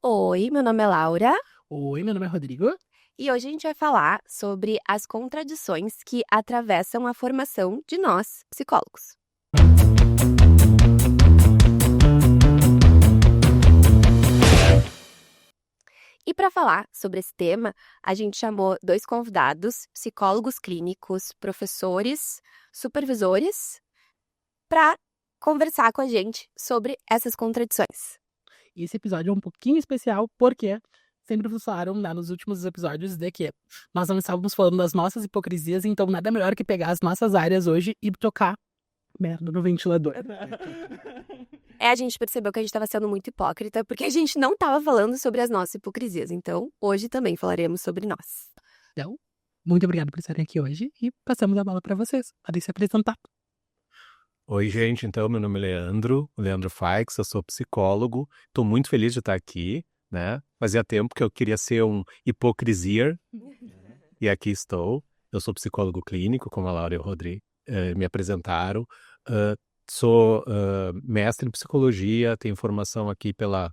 Oi, meu nome é Laura Oi, meu nome é Rodrigo. e hoje a gente vai falar sobre as contradições que atravessam a formação de nós, psicólogos. E para falar sobre esse tema, a gente chamou dois convidados, psicólogos clínicos, professores, supervisores, para conversar com a gente sobre essas contradições. E esse episódio é um pouquinho especial porque sempre nos falaram nos últimos episódios de que nós não estávamos falando das nossas hipocrisias, então nada melhor que pegar as nossas áreas hoje e tocar merda no ventilador. A gente percebeu que a gente estava sendo muito hipócrita, porque a gente não estava falando sobre as nossas hipocrisias. Então, hoje também falaremos sobre nós. Então, muito obrigado por estarem aqui hoje e passamos a bola para vocês. Podem se apresentar. Oi, gente. Então, meu nome é Leandro Faix, eu sou psicólogo. Estou muito feliz de estar aqui, né? Fazia tempo que eu queria ser um hipocrisia e aqui estou. Eu sou psicólogo clínico, como a Laura e o Rodrigo me apresentaram. Sou mestre em psicologia, tenho formação aqui pela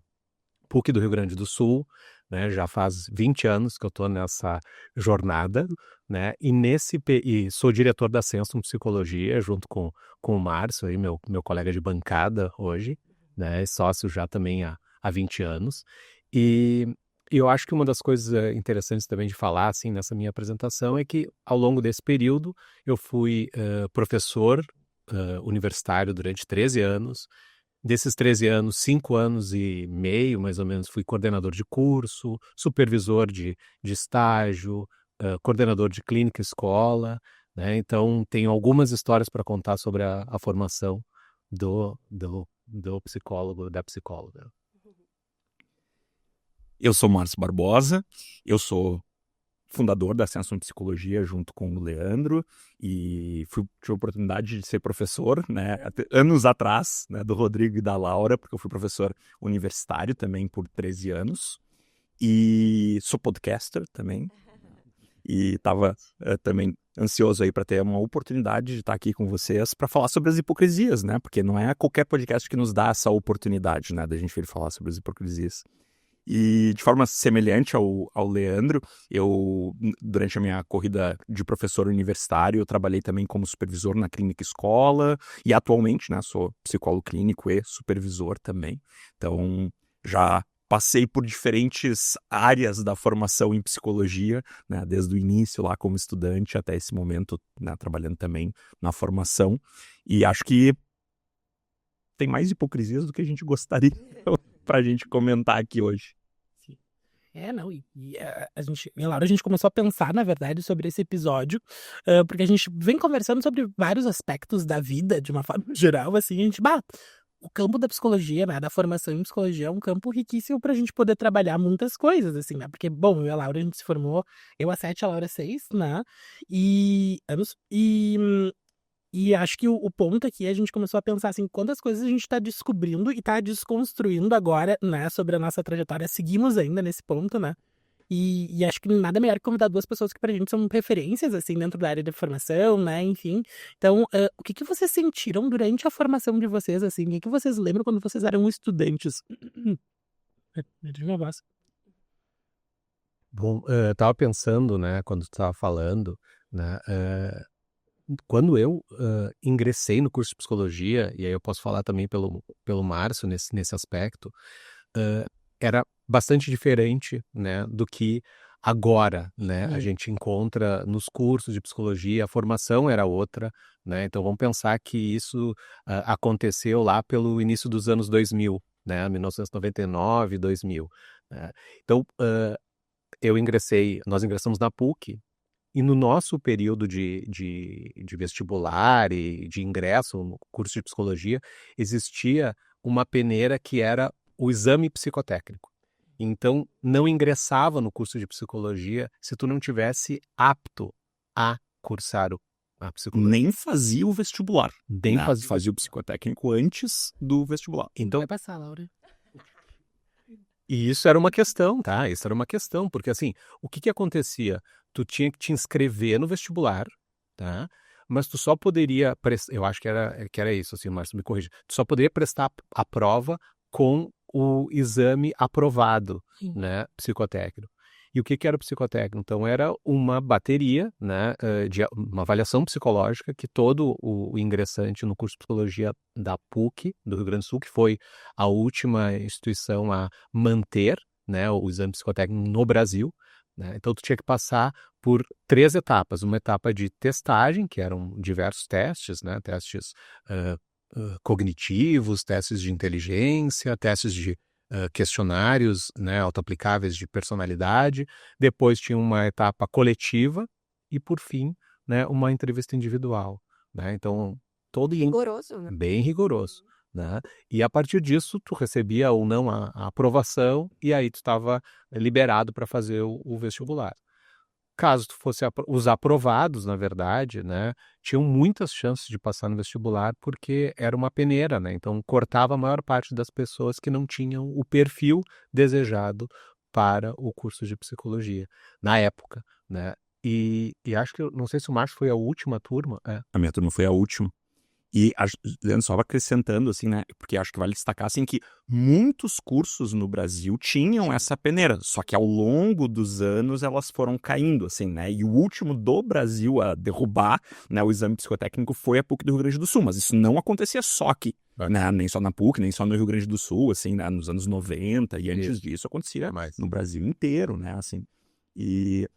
PUC do Rio Grande do Sul, né? Já faz 20 anos que eu estou nessa jornada, né? E sou diretor da Sensum Psicologia, junto com o Márcio, aí, meu colega de bancada hoje, né? Sócio já também há 20 anos. E eu acho que uma das coisas interessantes também de falar, assim, nessa minha apresentação, é que ao longo desse período eu fui professor universitário durante 13 anos. Desses 13 anos, 5 anos e meio, mais ou menos, fui coordenador de curso, supervisor de estágio, coordenador de clínica escola, né? Então, tenho algumas histórias para contar sobre a formação do psicólogo, da psicóloga. Eu sou Márcio Barbosa, eu sou fundador da Sensum Psicologia junto com o Leandro e tive a oportunidade de ser professor, né, anos atrás, né, do Rodrigo e da Laura, porque eu fui professor universitário também por 13 anos e sou podcaster também e estava também ansioso aí para ter uma oportunidade de estar aqui com vocês para falar sobre as hipocrisias, né, porque não é qualquer podcast que nos dá essa oportunidade, né, da gente vir falar sobre as hipocrisias. E de forma semelhante ao Leandro, eu, durante a minha corrida de professor universitário, eu trabalhei também como supervisor na clínica escola e atualmente, né, sou psicólogo clínico e supervisor também. Então, já passei por diferentes áreas da formação em psicologia, né, desde o início lá como estudante até esse momento, né, trabalhando também na formação. E acho que tem mais hipocrisias do que a gente gostaria para a gente comentar aqui hoje. Não, a Laura, a gente começou a pensar, na verdade, sobre esse episódio, porque a gente vem conversando sobre vários aspectos da vida, de uma forma geral, assim, a gente, o campo da psicologia, né, da formação em psicologia é um campo riquíssimo pra gente poder trabalhar muitas coisas, assim, né, porque, bom, eu e a Laura, a gente se formou, eu há 7, a Laura 6, né, e acho que o ponto aqui, a gente começou a pensar, assim, quantas coisas a gente está descobrindo e está desconstruindo agora, né, sobre a nossa trajetória. Seguimos ainda nesse ponto, né? E acho que nada melhor que convidar duas pessoas que pra gente são referências, assim, dentro da área de formação, né, enfim. Então, o que vocês sentiram durante a formação de vocês, assim? O que vocês lembram quando vocês eram estudantes? De minha voz. Bom, eu estava pensando, né, quando tu estava falando, né, quando eu ingressei no curso de psicologia, e aí eu posso falar também pelo Márcio nesse aspecto, era bastante diferente, né, do que agora, né, a gente encontra nos cursos de psicologia, a formação era outra, né, então vamos pensar que isso aconteceu lá pelo início dos anos 2000, né, 1999, 2000, né, então nós ingressamos na PUC, e no nosso período de vestibular e de ingresso no curso de psicologia, existia uma peneira que era o exame psicotécnico. Então, não ingressava no curso de psicologia se tu não tivesse apto a cursar a psicologia. Nem fazia o vestibular. Nem fazia o psicotécnico antes do vestibular. Então vai passar, Laura. E isso era uma questão, tá? Isso era uma questão, porque assim, o que acontecia? Tu tinha que te inscrever no vestibular, tá? Mas tu só poderia, eu acho que era isso, assim, Márcio, me corrija. Tu só poderia prestar a prova com o exame aprovado, né, psicotécnico. E o que era o psicotécnico? Então, era uma bateria, né, de uma avaliação psicológica que todo o ingressante no curso de psicologia da PUC, do Rio Grande do Sul, que foi a última instituição a manter, né, o exame psicotécnico no Brasil, né? Então, tu tinha que passar por 3 etapas. Uma etapa de testagem, que eram diversos testes, né, testes cognitivos, testes de inteligência, testes de questionários, né, autoaplicáveis de personalidade. Depois tinha uma etapa coletiva e, por fim, né, uma entrevista individual, né? Então, todo Rigoroso, né? bem rigoroso, né? E a partir disso, tu recebia ou não a aprovação e aí tu estava liberado para fazer o vestibular. Caso tu fosse os aprovados, na verdade, né, tinham muitas chances de passar no vestibular porque era uma peneira, né? Então cortava a maior parte das pessoas que não tinham o perfil desejado para o curso de psicologia na época, né? E acho que, não sei se o Márcio foi a última turma. A minha turma foi a última. E, Leandro, só acrescentando, assim, né, porque acho que vale destacar, assim, que muitos cursos no Brasil tinham essa peneira, só que ao longo dos anos elas foram caindo, assim, né, e o último do Brasil a derrubar, né, o exame psicotécnico foi a PUC do Rio Grande do Sul, mas isso não acontecia só aqui, né, nem só na PUC, nem só no Rio Grande do Sul, assim, né, nos anos 90, e antes disso acontecia no Brasil inteiro, né, assim, E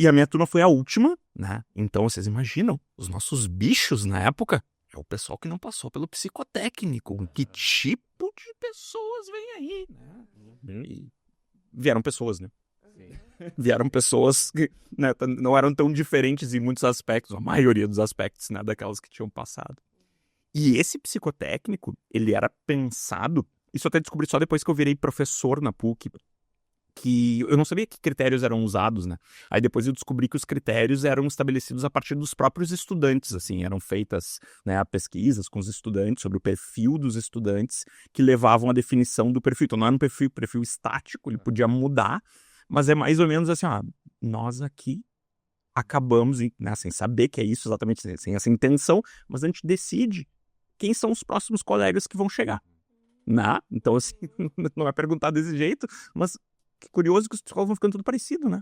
a minha turma foi a última, né? Então, vocês imaginam, os nossos bichos na época é o pessoal que não passou pelo psicotécnico. Que tipo de pessoas vem aí, né? E vieram pessoas, né? Vieram pessoas que, né, não eram tão diferentes em muitos aspectos, a maioria dos aspectos, né, daquelas que tinham passado. E esse psicotécnico, ele era pensado, isso eu até descobri só depois que eu virei professor na PUC, que eu não sabia que critérios eram usados, né? Aí depois eu descobri que os critérios eram estabelecidos a partir dos próprios estudantes, assim, eram feitas, né, pesquisas com os estudantes sobre o perfil dos estudantes que levavam à definição do perfil. Então não era um perfil estático, ele podia mudar, mas é mais ou menos assim, ó, nós aqui acabamos, né, sem saber que é isso exatamente, sem essa intenção, mas a gente decide quem são os próximos colegas que vão chegar, né? Então, assim, não é perguntar desse jeito, mas que curioso que os psicólogos vão ficando tudo parecido, né?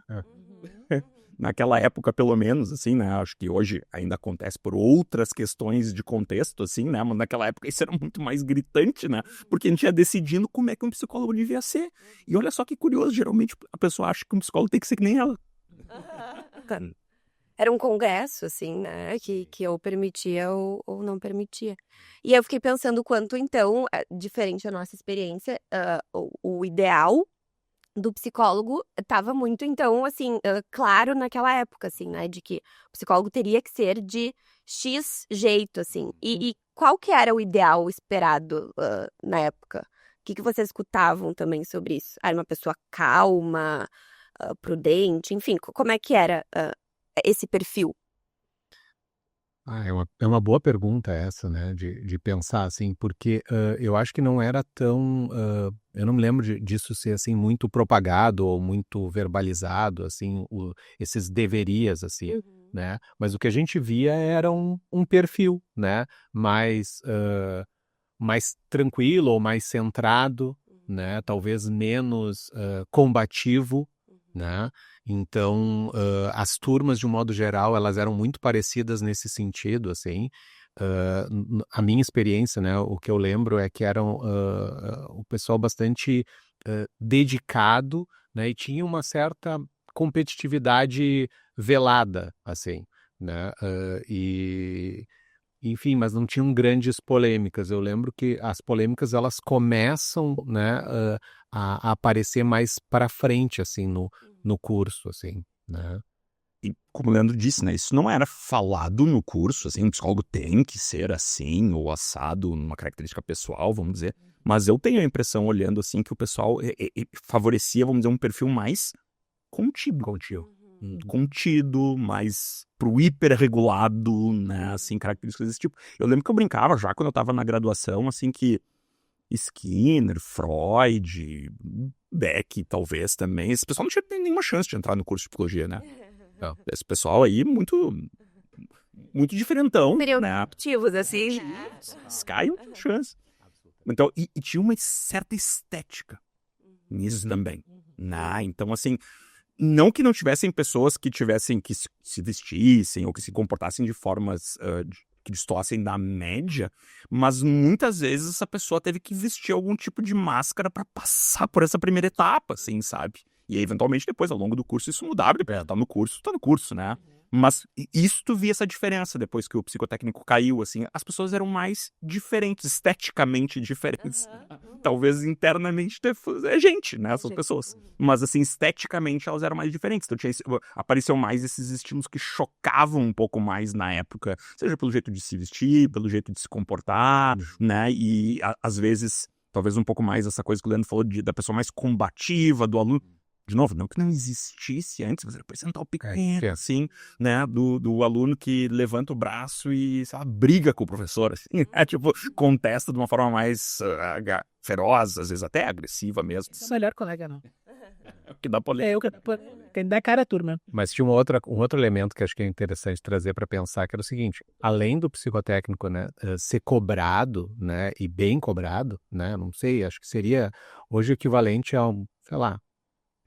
Naquela época, pelo menos, assim, né? Acho que hoje ainda acontece por outras questões de contexto, assim, né? Mas naquela época isso era muito mais gritante, né? Porque a gente ia decidindo como é que um psicólogo devia ser. E olha só que curioso, geralmente a pessoa acha que um psicólogo tem que ser que nem ela. Era um congresso, assim, né, que ou permitia ou não permitia. E eu fiquei pensando o quanto, então, diferente da nossa experiência, o ideal do psicólogo estava muito, então, assim, claro naquela época, assim, né, de que o psicólogo teria que ser de X jeito, assim. E qual que era o ideal esperado na época? O que vocês escutavam também sobre isso? Era uma pessoa calma, prudente, enfim, como é que era esse perfil? É uma boa pergunta essa, né, de pensar assim, porque eu acho que não era tão, eu não me lembro disso ser assim muito propagado ou muito verbalizado, assim, esses deverias, assim, né, mas o que a gente via era um perfil, né, mais tranquilo ou mais centrado, né, talvez menos combativo, né? Então, as turmas, de um modo geral, elas eram muito parecidas nesse sentido, assim. A minha experiência, né, o que eu lembro é que eram o pessoal bastante dedicado, né, e tinha uma certa competitividade velada, assim, né? Enfim, mas não tinham grandes polêmicas. Eu lembro que as polêmicas elas começam, né, a aparecer mais para frente, assim, no curso, assim, né? E como o Leandro disse, né, isso não era falado no curso, assim, um psicólogo tem que ser assim ou assado numa característica pessoal, vamos dizer. Mas eu tenho a impressão, olhando assim, que o pessoal favorecia, vamos dizer, um perfil mais contido, mais pro hiperregulado, né, assim, características desse tipo. Eu lembro que eu brincava já quando eu tava na graduação, assim, que Skinner, Freud, Beck, talvez também, esse pessoal não tinha nenhuma chance de entrar no curso de psicologia, né? Esse pessoal aí muito diferentão, Seriam né? ativos, assim, né? Sky não tinha chance. Então, e tinha uma certa estética nisso também, né? Então, assim, não que não tivessem pessoas que tivessem que se vestissem ou que se comportassem de formas que destoassem da média, mas muitas vezes essa pessoa teve que vestir algum tipo de máscara para passar por essa primeira etapa, assim, sabe? E aí, eventualmente, depois, ao longo do curso, isso mudava. Tá no curso, né? Mas isso tu via essa diferença depois que o psicotécnico caiu, assim. As pessoas eram mais diferentes, esteticamente diferentes. Talvez internamente é gente, né? Essas pessoas. Mas, assim, esteticamente elas eram mais diferentes. Então apareciam mais esses estilos que chocavam um pouco mais na época. Seja pelo jeito de se vestir, pelo jeito de se comportar, né? E, às vezes, talvez um pouco mais essa coisa que o Leandro falou da pessoa mais combativa, do aluno. De novo, não que não existisse antes, mas era percentual pequeno, assim, né, do aluno que levanta o braço e, sei lá, briga com o professor, assim, tipo, contesta de uma forma mais feroz, às vezes até agressiva mesmo. É o melhor colega, não. O que dá polêmica. Quem dá cara à turma. Mas tinha um outro elemento que acho que é interessante trazer para pensar, que era o seguinte: além do psicotécnico, né, ser cobrado, né, e bem cobrado, né, não sei, acho que seria hoje o equivalente a sei lá,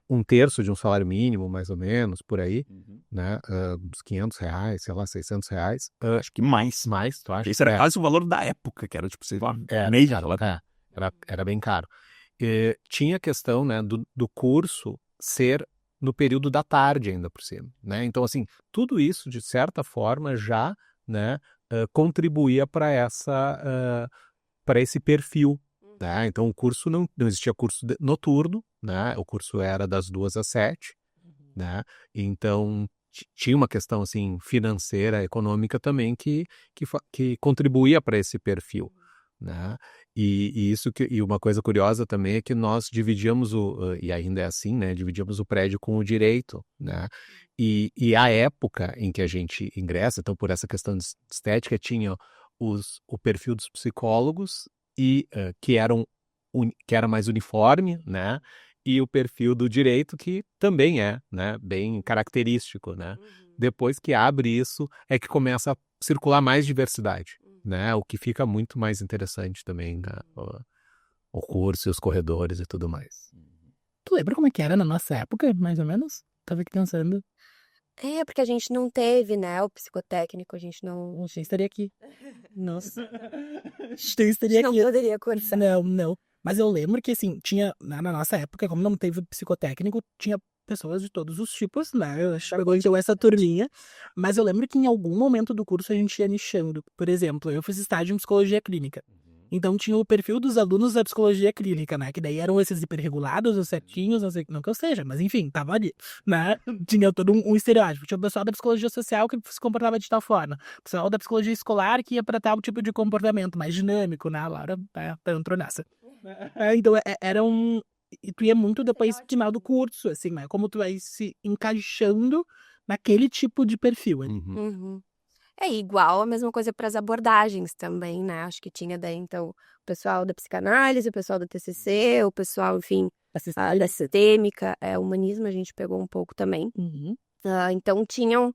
1/3 de um salário mínimo, mais ou menos, por aí, né, uns R$500, sei lá, R$600. Acho que mais, tu acha? Isso era quase o valor da época, que era, tipo, sei lá, meio. Era bem caro. Tinha a questão, né, do curso ser no período da tarde ainda por cima, né? Então, assim, tudo isso, de certa forma, já, né, contribuía para esse perfil. Né? Então, o curso não existia curso noturno, né? O curso era das 2 às 7, né? Então, tinha uma questão assim, financeira, econômica também que contribuía para esse perfil. Né? E uma coisa curiosa também é que nós dividíamos e ainda é assim, né? Dividíamos o prédio com o direito, né? E a época em que a gente ingressa, então por essa questão de estética, tinha o perfil dos psicólogos e que era mais uniforme, né? E o perfil do direito, que também é, né, bem característico, né? Depois que abre isso, é que começa a circular mais diversidade, né? O que fica muito mais interessante também, né? O curso e os corredores e tudo mais. Tu lembra como é que era na nossa época, mais ou menos? Tava aqui pensando. Porque a gente não teve, né, o psicotécnico, a gente não... A gente estaria aqui. Nossa. A gente estaria não aqui. poderia cursar. Não. Mas eu lembro que, assim, tinha, na nossa época, como não teve psicotécnico, tinha pessoas de todos os tipos, né? Eu chegou então essa turminha. Mas eu lembro que em algum momento do curso a gente ia nichando. Por exemplo, eu fiz estágio em psicologia clínica. Então tinha o perfil dos alunos da psicologia clínica, né? Que daí eram esses hiperregulados, os certinhos, não que eu seja, mas enfim, tava ali, né? Tinha todo um estereótipo. Tinha o pessoal da psicologia social que se comportava de tal forma. O pessoal da psicologia escolar que ia pra tal tipo de comportamento mais dinâmico, né? A Laura entrou nessa. Então era um... E tu ia muito depois do final do curso, assim, né? Como tu vai se encaixando naquele tipo de perfil. É igual a mesma coisa para as abordagens também, né? Acho que tinha daí, então, o pessoal da psicanálise, o pessoal da TCC, o pessoal, enfim, da sistêmica, humanismo a gente pegou um pouco também. Então, tinham,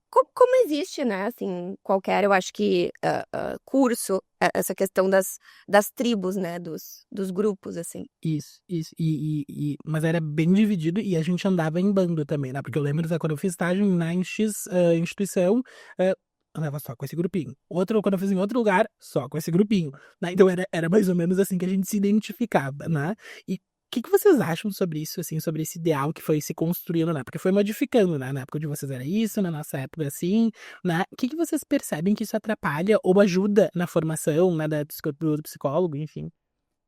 como existe, né, assim, qualquer, eu acho que, curso, essa questão das tribos, né, dos grupos, assim. Isso. Mas era bem dividido e a gente andava em bando também, né? Porque eu lembro, quando eu fiz estágio na instituição, andava só com esse grupinho. Quando eu fiz em outro lugar, só com esse grupinho. Né? Então era mais ou menos assim que a gente se identificava, né? E o que vocês acham sobre isso, assim, sobre esse ideal que foi se construindo, né? Porque foi modificando, né? Na época de vocês era isso, na nossa época assim, né? O que vocês percebem que isso atrapalha ou ajuda na formação, né, do psicólogo, enfim?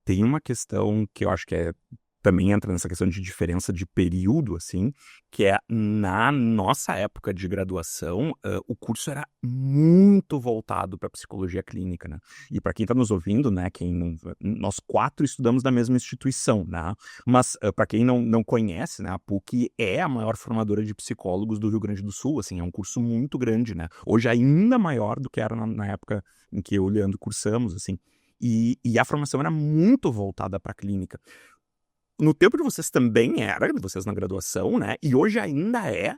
Tem uma questão que eu acho que também entra nessa questão de diferença de período, assim, que é na nossa época de graduação, o curso era muito voltado para psicologia clínica, né? E para quem está nos ouvindo, né, nós 4 estudamos na mesma instituição, né? Mas para quem não conhece, né, a PUC é a maior formadora de psicólogos do Rio Grande do Sul, assim, é um curso muito grande, né? Hoje ainda maior do que era na época em que eu e o Leandro cursamos, assim. E a formação era muito voltada para a clínica. No tempo de vocês também era, vocês na graduação, né? E hoje ainda é.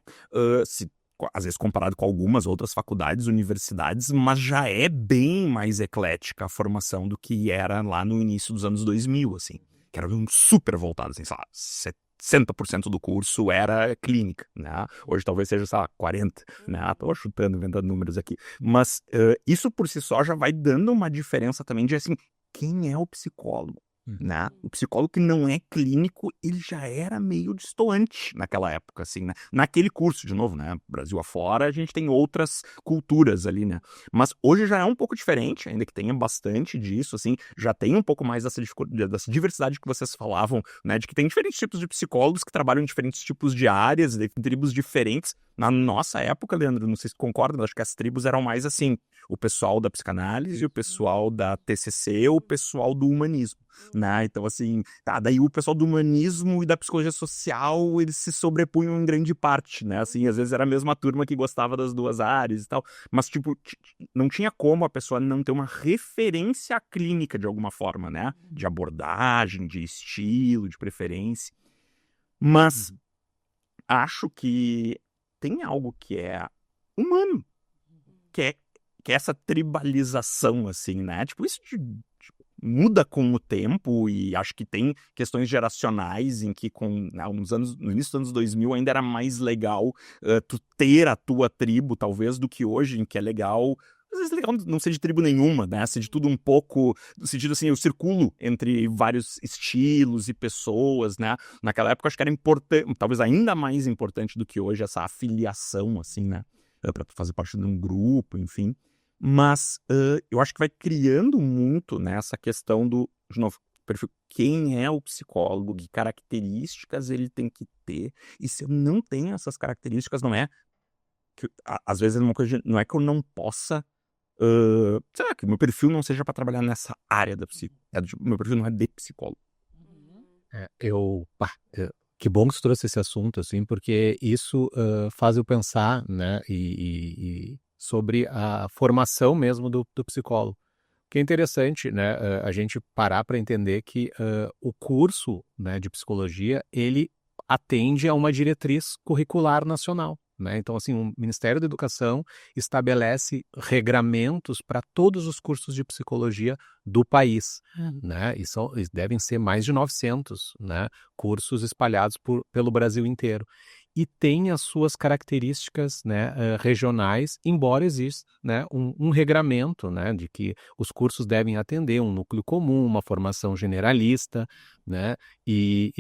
Se às vezes comparado com algumas outras faculdades, universidades, mas já é bem mais eclética a formação do que era lá no início dos anos 2000, assim. Que era super voltado, assim, sei lá, 60% do curso era clínica, né? Hoje talvez seja, sei lá, 40%, né? Tô chutando, inventando números aqui. Mas isso por si só já vai dando uma diferença também de, assim, quem é o psicólogo? Né? O psicólogo que não é clínico, ele já era meio destoante naquela época, assim, né? Naquele curso, de novo, né? Brasil afora, a gente tem outras culturas ali, né? Mas hoje já é um pouco diferente, ainda que tenha bastante disso, assim, já tem um pouco mais dessa diversidade que vocês falavam, né? De que tem diferentes tipos de psicólogos que trabalham em diferentes tipos de áreas, de tribos diferentes. Na nossa época, Leandro, não sei se concorda, mas acho que as tribos eram mais assim, o pessoal da psicanálise, o pessoal da TCC, o pessoal do humanismo, né? Então, assim, daí o pessoal do humanismo e da psicologia social, eles se sobrepunham em grande parte, né? Assim, às vezes era a mesma turma que gostava das duas áreas e tal, mas, tipo, não tinha como a pessoa não ter uma referência clínica de alguma forma, né? De abordagem, de estilo, de preferência. Mas acho que tem algo que é humano, que é essa tribalização, assim, né? Tipo, isso muda com o tempo e acho que tem questões geracionais em que no início dos anos 2000 ainda era mais legal tu ter a tua tribo, talvez, do que hoje, em que é legal... Às vezes é legal não ser de tribo nenhuma, né? Ser de tudo um pouco, no sentido assim, eu circulo entre vários estilos e pessoas, né? Naquela época acho que era importante, talvez ainda mais importante do que hoje, essa afiliação, assim, né? Pra fazer parte de um grupo, enfim. Mas eu acho que vai criando muito, né, essa questão do, de novo, perfil, quem é o psicólogo, que características ele tem que ter, e se eu não tenho essas características, não é que, às vezes é uma coisa não é que eu não possa, sei lá, que o meu perfil não seja para trabalhar nessa área da psicologia, meu perfil não é de psicólogo. Que bom que você trouxe esse assunto, assim, porque isso faz eu pensar, né, e sobre a formação mesmo do psicólogo. Que é interessante, né, a gente parar para entender que o curso, né, de psicologia, ele atende a uma diretriz curricular nacional, né? Então, assim, o Ministério da Educação estabelece regramentos para todos os cursos de psicologia do país, né? E devem ser mais de 900, né, cursos espalhados pelo Brasil inteiro. E tem as suas características, né, regionais, embora exista, né, um regramento, né, de que os cursos devem atender um núcleo comum, uma formação generalista, né, e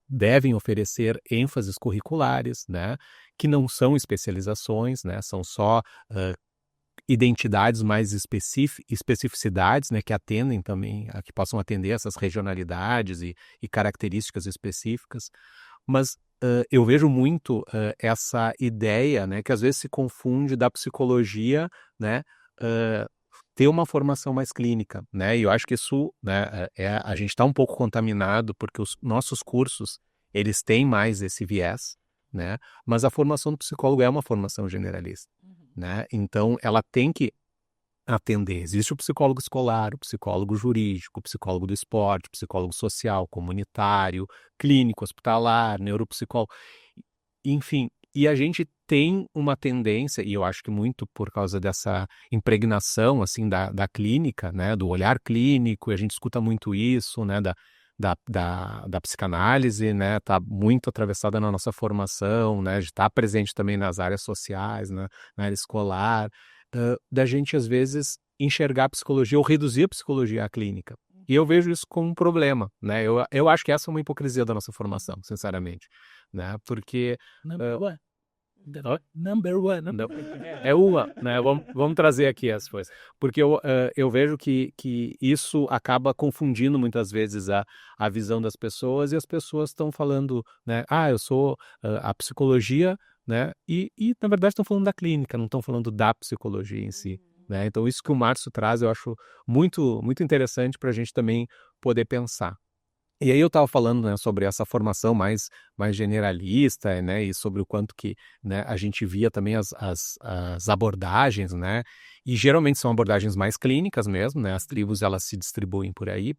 devem oferecer ênfases curriculares, né, que não são especializações, né, são só identidades mais especificidades, né, que atendem também, que possam atender essas regionalidades e características específicas. Mas eu vejo muito essa ideia, né, que às vezes se confunde da psicologia, né, ter uma formação mais clínica, né, e eu acho que isso, né, a gente está um pouco contaminado porque os nossos cursos, eles têm mais esse viés, né, mas a formação do psicólogo é uma formação generalista, né, então ela tem que atender. Existe o psicólogo escolar, o psicólogo jurídico, o psicólogo do esporte, o psicólogo social, comunitário, clínico, hospitalar, neuropsicólogo, enfim. E a gente tem uma tendência, e eu acho que muito por causa dessa impregnação, assim, da clínica, né, do olhar clínico, e a gente escuta muito isso, né, da psicanálise, né, tá muito atravessada na nossa formação, né, de estar presente também nas áreas sociais, na área escolar, da gente, às vezes, enxergar a psicologia ou reduzir a psicologia à clínica. E eu vejo isso como um problema, né? Eu acho que essa é uma hipocrisia da nossa formação, sinceramente, né? Porque... Number one. É uma, né? Vamos trazer aqui as coisas. Porque eu vejo que isso acaba confundindo muitas vezes a visão das pessoas, e as pessoas estão falando, né? Eu sou a psicologia, né? E na verdade estão falando da clínica, não estão falando da psicologia em si, né? Então isso que o Márcio traz eu acho muito, muito interessante para a gente também poder pensar. E aí eu estava falando, né, sobre essa formação mais generalista, né, e sobre o quanto que, né, a gente via também as abordagens, né, e geralmente são abordagens mais clínicas mesmo, né, as tribos elas se distribuem por aí,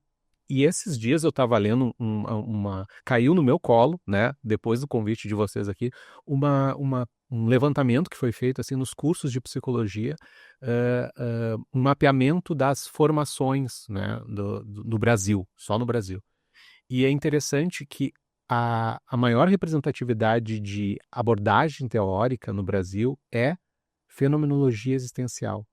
E esses dias eu estava lendo caiu no meu colo, né, depois do convite de vocês aqui, um levantamento que foi feito assim nos cursos de psicologia, um mapeamento das formações, né, do Brasil, só no Brasil. E é interessante que a maior representatividade de abordagem teórica no Brasil é fenomenologia existencial.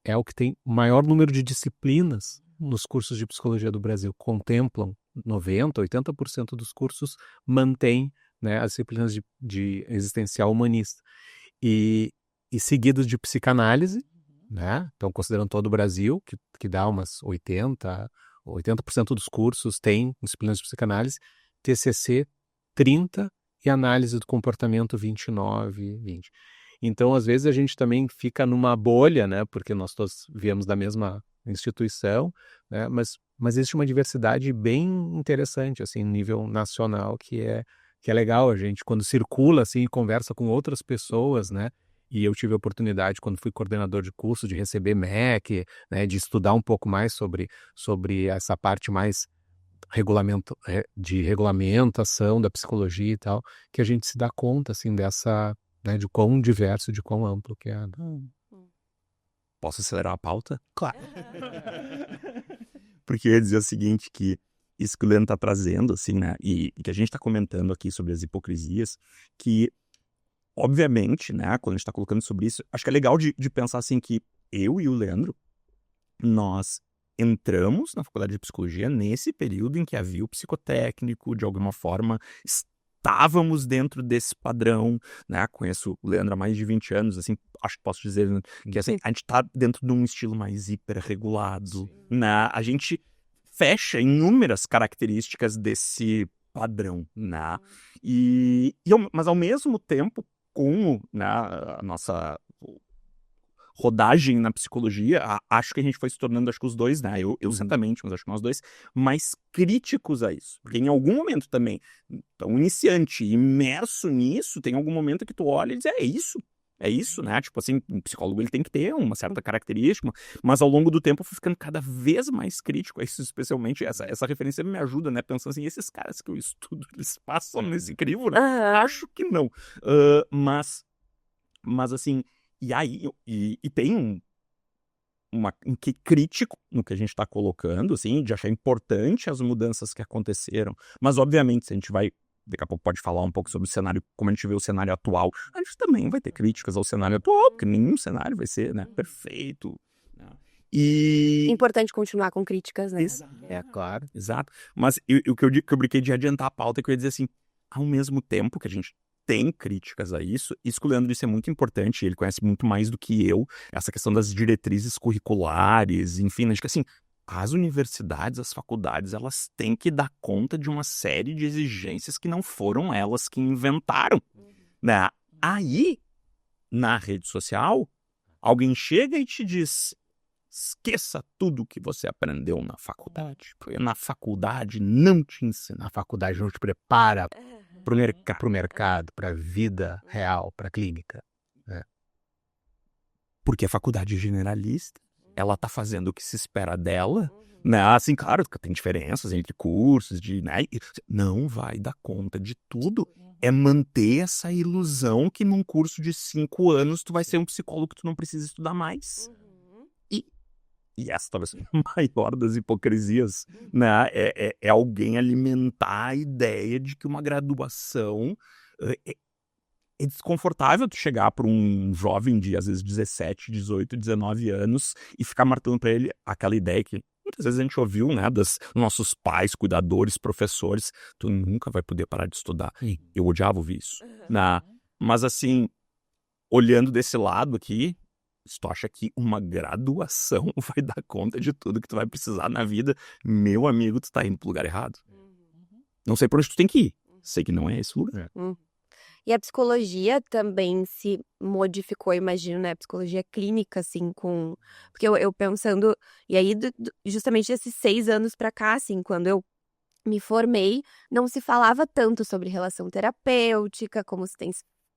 É o que tem o maior número de disciplinas nos cursos de psicologia do Brasil. Contemplam 90%, 80% dos cursos mantém, né, as disciplinas de existencial humanista. E seguidos de psicanálise, né? Então, considerando todo o Brasil, que dá umas 80% dos cursos tem disciplinas de psicanálise, TCC 30% e análise do comportamento 29%, 20%. Então, às vezes, a gente também fica numa bolha, né? Porque nós todos viemos da mesma instituição, né? Mas existe uma diversidade bem interessante, assim, nível nacional, que é legal a gente, quando circula, assim, e conversa com outras pessoas, né? E eu tive a oportunidade, quando fui coordenador de curso, de receber MEC, né? De estudar um pouco mais sobre essa parte mais de regulamentação da psicologia e tal, que a gente se dá conta, assim, dessa... né, de quão diverso, de quão amplo que é. Posso acelerar a pauta? Claro. Porque eu ia dizer o seguinte, que isso que o Leandro tá trazendo, assim, né, e que a gente tá comentando aqui sobre as hipocrisias, que, obviamente, né, quando a gente tá colocando sobre isso, acho que é legal de pensar, assim, que eu e o Leandro, nós entramos na faculdade de psicologia nesse período em que havia o psicotécnico, de alguma forma, estávamos dentro desse padrão, né? Conheço o Leandro há mais de 20 anos, assim, acho que posso dizer, né, que assim, a gente tá dentro de um estilo mais hiperregulado, né? A gente fecha inúmeras características desse padrão, né? Mas ao mesmo tempo, com, né, a nossa rodagem na psicologia, acho que a gente foi se tornando, acho que os dois, né? Eu certamente, mas acho que nós dois, mais críticos a isso. Porque em algum momento também, um iniciante imerso nisso, tem algum momento que tu olha e diz, é isso, né? Tipo assim, um psicólogo ele tem que ter uma certa característica, mas ao longo do tempo eu fui ficando cada vez mais crítico a isso, especialmente essa referência me ajuda, né? Pensando assim, esses caras que eu estudo, eles passam nesse crivo, né? Acho que não. Mas assim, e aí, e tem um que crítico no que a gente está colocando, assim, de achar importante as mudanças que aconteceram. Mas, obviamente, se a gente vai, daqui a pouco pode falar um pouco sobre o cenário, como a gente vê o cenário atual, a gente também vai ter críticas ao cenário atual, porque nenhum cenário vai ser, né, perfeito. Né? E... Importante continuar com críticas, né? É claro. Exato. Mas o que eu brinquei de adiantar a pauta é que eu ia dizer assim, ao mesmo tempo que a gente tem críticas a isso que o Leandro disse é muito importante, ele conhece muito mais do que eu, essa questão das diretrizes curriculares, enfim, acho que assim, as universidades, as faculdades, elas têm que dar conta de uma série de exigências que não foram elas que inventaram, né? Aí, na rede social, alguém chega e te diz, esqueça tudo que você aprendeu na faculdade, porque na faculdade não te ensina, A faculdade não te prepara para o mercado, para a vida real, para a clínica. Porque a faculdade generalista, ela tá fazendo o que se espera dela, né? Assim, claro, tem diferenças entre cursos, né? Não vai dar conta de tudo. É manter essa ilusão que num curso de 5 anos tu vai ser um psicólogo que tu não precisa estudar mais. E essa talvez seja a maior das hipocrisias, né? É alguém alimentar a ideia de que uma graduação é desconfortável tu chegar para um jovem de, às vezes, 17, 18, 19 anos e ficar martelando para ele aquela ideia que muitas vezes a gente ouviu, né, dos nossos pais, cuidadores, professores, tu nunca vai poder parar de estudar. Eu odiava ouvir isso, né? Mas assim, olhando desse lado aqui, se tu acha que uma graduação vai dar conta de tudo que tu vai precisar na vida, meu amigo, tu tá indo pro lugar errado. Não sei por onde tu tem que ir. Sei que não é esse lugar. E a psicologia também se modificou, imagino, né? A psicologia clínica, assim, com... Porque eu pensando... E aí, justamente esses 6 anos pra cá, assim, quando eu me formei, não se falava tanto sobre relação terapêutica, como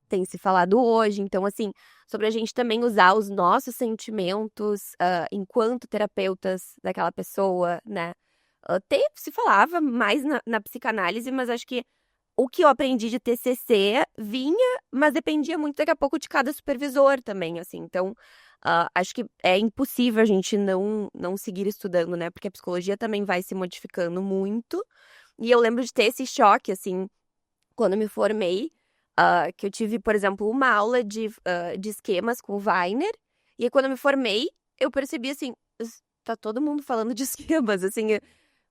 tem se falado hoje. Então, assim, sobre a gente também usar os nossos sentimentos enquanto terapeutas daquela pessoa, né? Se falava mais na psicanálise, mas acho que o que eu aprendi de TCC vinha, mas dependia muito daqui a pouco de cada supervisor também, assim. Então, acho que é impossível a gente não seguir estudando, né? Porque a psicologia também vai se modificando muito. E eu lembro de ter esse choque, assim, quando eu me formei, que eu tive, por exemplo, uma aula de esquemas com o Weiner. E aí, quando eu me formei, eu percebi, assim, tá todo mundo falando de esquemas, assim,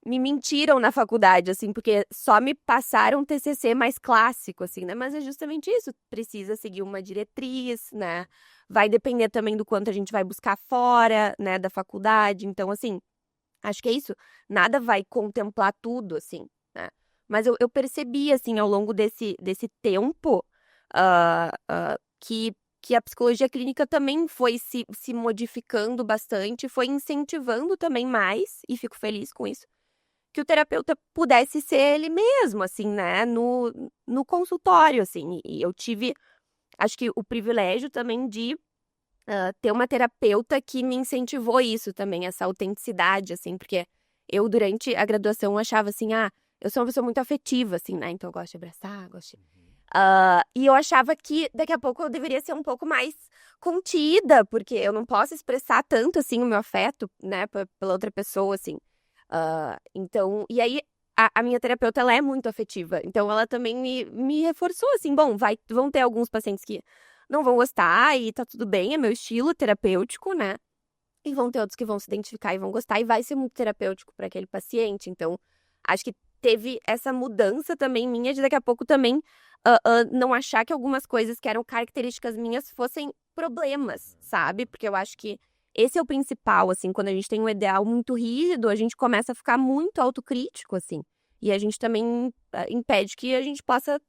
me mentiram na faculdade, assim, porque só me passaram um TCC mais clássico, assim, né? Mas é justamente isso, precisa seguir uma diretriz, né? Vai depender também do quanto a gente vai buscar fora, né, da faculdade. Então, assim, acho que é isso. Nada vai contemplar tudo, assim, né? Mas eu percebi, assim, ao longo desse tempo, que a psicologia clínica também foi se modificando bastante, foi incentivando também mais, e fico feliz com isso, que o terapeuta pudesse ser ele mesmo, assim, né, no consultório, assim. E eu tive, acho que o privilégio também de ter uma terapeuta que me incentivou isso também, essa autenticidade, assim, porque eu, durante a graduação, achava assim, eu sou uma pessoa muito afetiva, assim, né, então eu gosto de abraçar, e eu achava que daqui a pouco eu deveria ser um pouco mais contida, porque eu não posso expressar tanto, assim, o meu afeto, né, pela outra pessoa, assim. Então, e aí a minha terapeuta, ela é muito afetiva, então ela também me reforçou, assim, bom, vão ter alguns pacientes que não vão gostar e tá tudo bem, é meu estilo terapêutico, né? E vão ter outros que vão se identificar e vão gostar e vai ser muito terapêutico para aquele paciente. Então, acho que teve essa mudança também minha de daqui a pouco também não achar que algumas coisas que eram características minhas fossem problemas, sabe? Porque eu acho que esse é o principal, assim, quando a gente tem um ideal muito rígido, a gente começa a ficar muito autocrítico, assim. E a gente também impede que a gente possa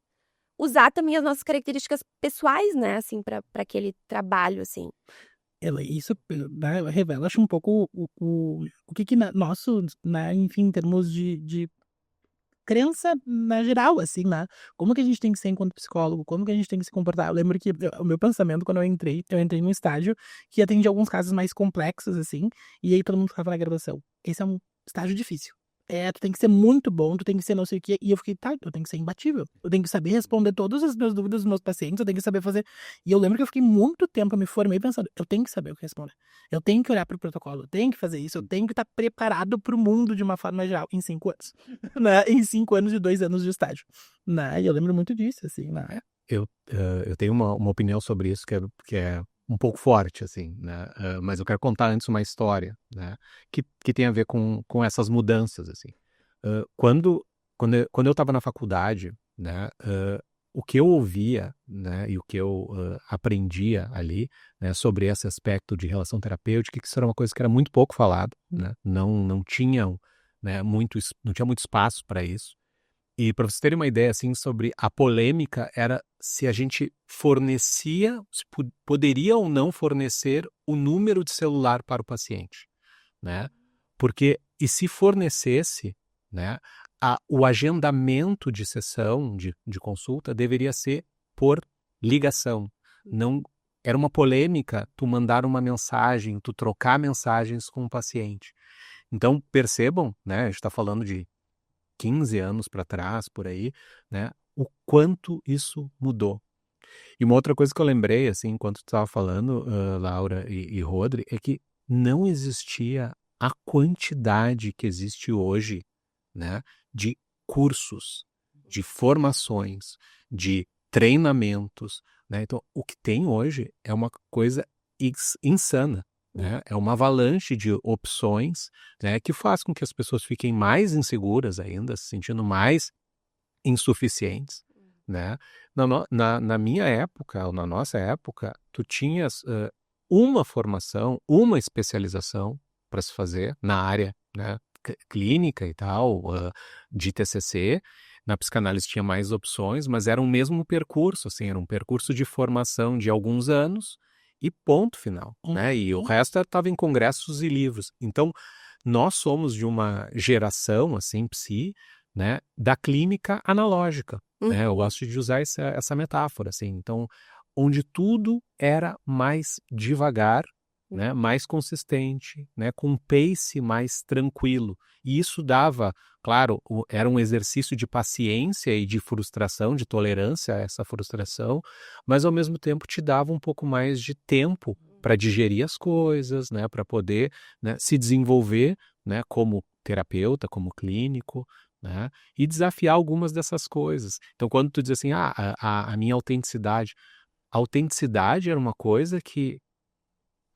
usar também as nossas características pessoais, né, assim, para aquele trabalho, assim. Isso, né, revela, acho, um pouco o que nosso, né, enfim, em termos de crença na geral, assim, né? Como que a gente tem que ser enquanto psicólogo, como que a gente tem que se comportar. Eu lembro que o meu pensamento, quando eu entrei num estágio que atendia alguns casos mais complexos, assim, e aí todo mundo ficava na graduação. Esse é um estágio difícil. Tu tem que ser muito bom, tu tem que ser não sei o quê. E eu fiquei, tá, eu tenho que ser imbatível. Eu tenho que saber responder todas as minhas dúvidas dos meus pacientes, eu tenho que saber fazer. E eu lembro que eu fiquei muito tempo, eu me formei pensando, eu tenho que saber o que responder. Eu tenho que olhar pro protocolo, eu tenho que fazer isso, eu tenho que estar preparado pro mundo de uma forma geral, em 5 anos. Né? Em 5 anos e 2 anos de estágio. Né? E eu lembro muito disso, assim, né? Eu tenho uma opinião sobre isso que é um pouco forte, assim, né? Mas eu quero contar antes uma história, né? Que tem a ver com essas mudanças, assim. Quando eu estava na faculdade, né? O que eu ouvia, né? E o que eu aprendia ali, né? Sobre esse aspecto de relação terapêutica, que isso era uma coisa que era muito pouco falado, né? Não tinham, né? Não tinha muito espaço para isso. E para vocês terem uma ideia, assim, sobre a polêmica, era se a gente fornecia, poderia ou não fornecer o número de celular para o paciente, né? Porque, e se fornecesse, né, o agendamento de sessão, de consulta, deveria ser por ligação. Não, era uma polêmica tu mandar uma mensagem, tu trocar mensagens com o paciente. Então, percebam, né, a gente está falando de 15 anos para trás, por aí, né? O quanto isso mudou. E uma outra coisa que eu lembrei, assim, enquanto tu estava falando, Laura e Rodri, é que não existia a quantidade que existe hoje, né? De cursos, de formações, de treinamentos, né? Então, o que tem hoje é uma coisa insana. Né? É uma avalanche de opções, né, que faz com que as pessoas fiquem mais inseguras ainda, se sentindo mais insuficientes. Né? Na minha época, ou na nossa época, tu tinhas uma formação, uma especialização para se fazer na área, né, clínica e tal, de TCC. Na psicanálise tinha mais opções, mas era o mesmo percurso, assim, era um percurso de formação de alguns anos, e ponto final, né? E o resto estava em congressos e livros. Então, nós somos de uma geração, assim, né, da clínica analógica, né? Eu gosto de usar essa metáfora, assim. Então, onde tudo era mais devagar, né, mais consistente, né, com um pace mais tranquilo. E isso dava, claro, era um exercício de paciência e de frustração, de tolerância a essa frustração, mas ao mesmo tempo te dava um pouco mais de tempo para digerir as coisas, né, para poder, né, se desenvolver, né, como terapeuta, como clínico, né, e desafiar algumas dessas coisas. Então, quando tu diz assim, a minha autenticidade, a autenticidade era uma coisa que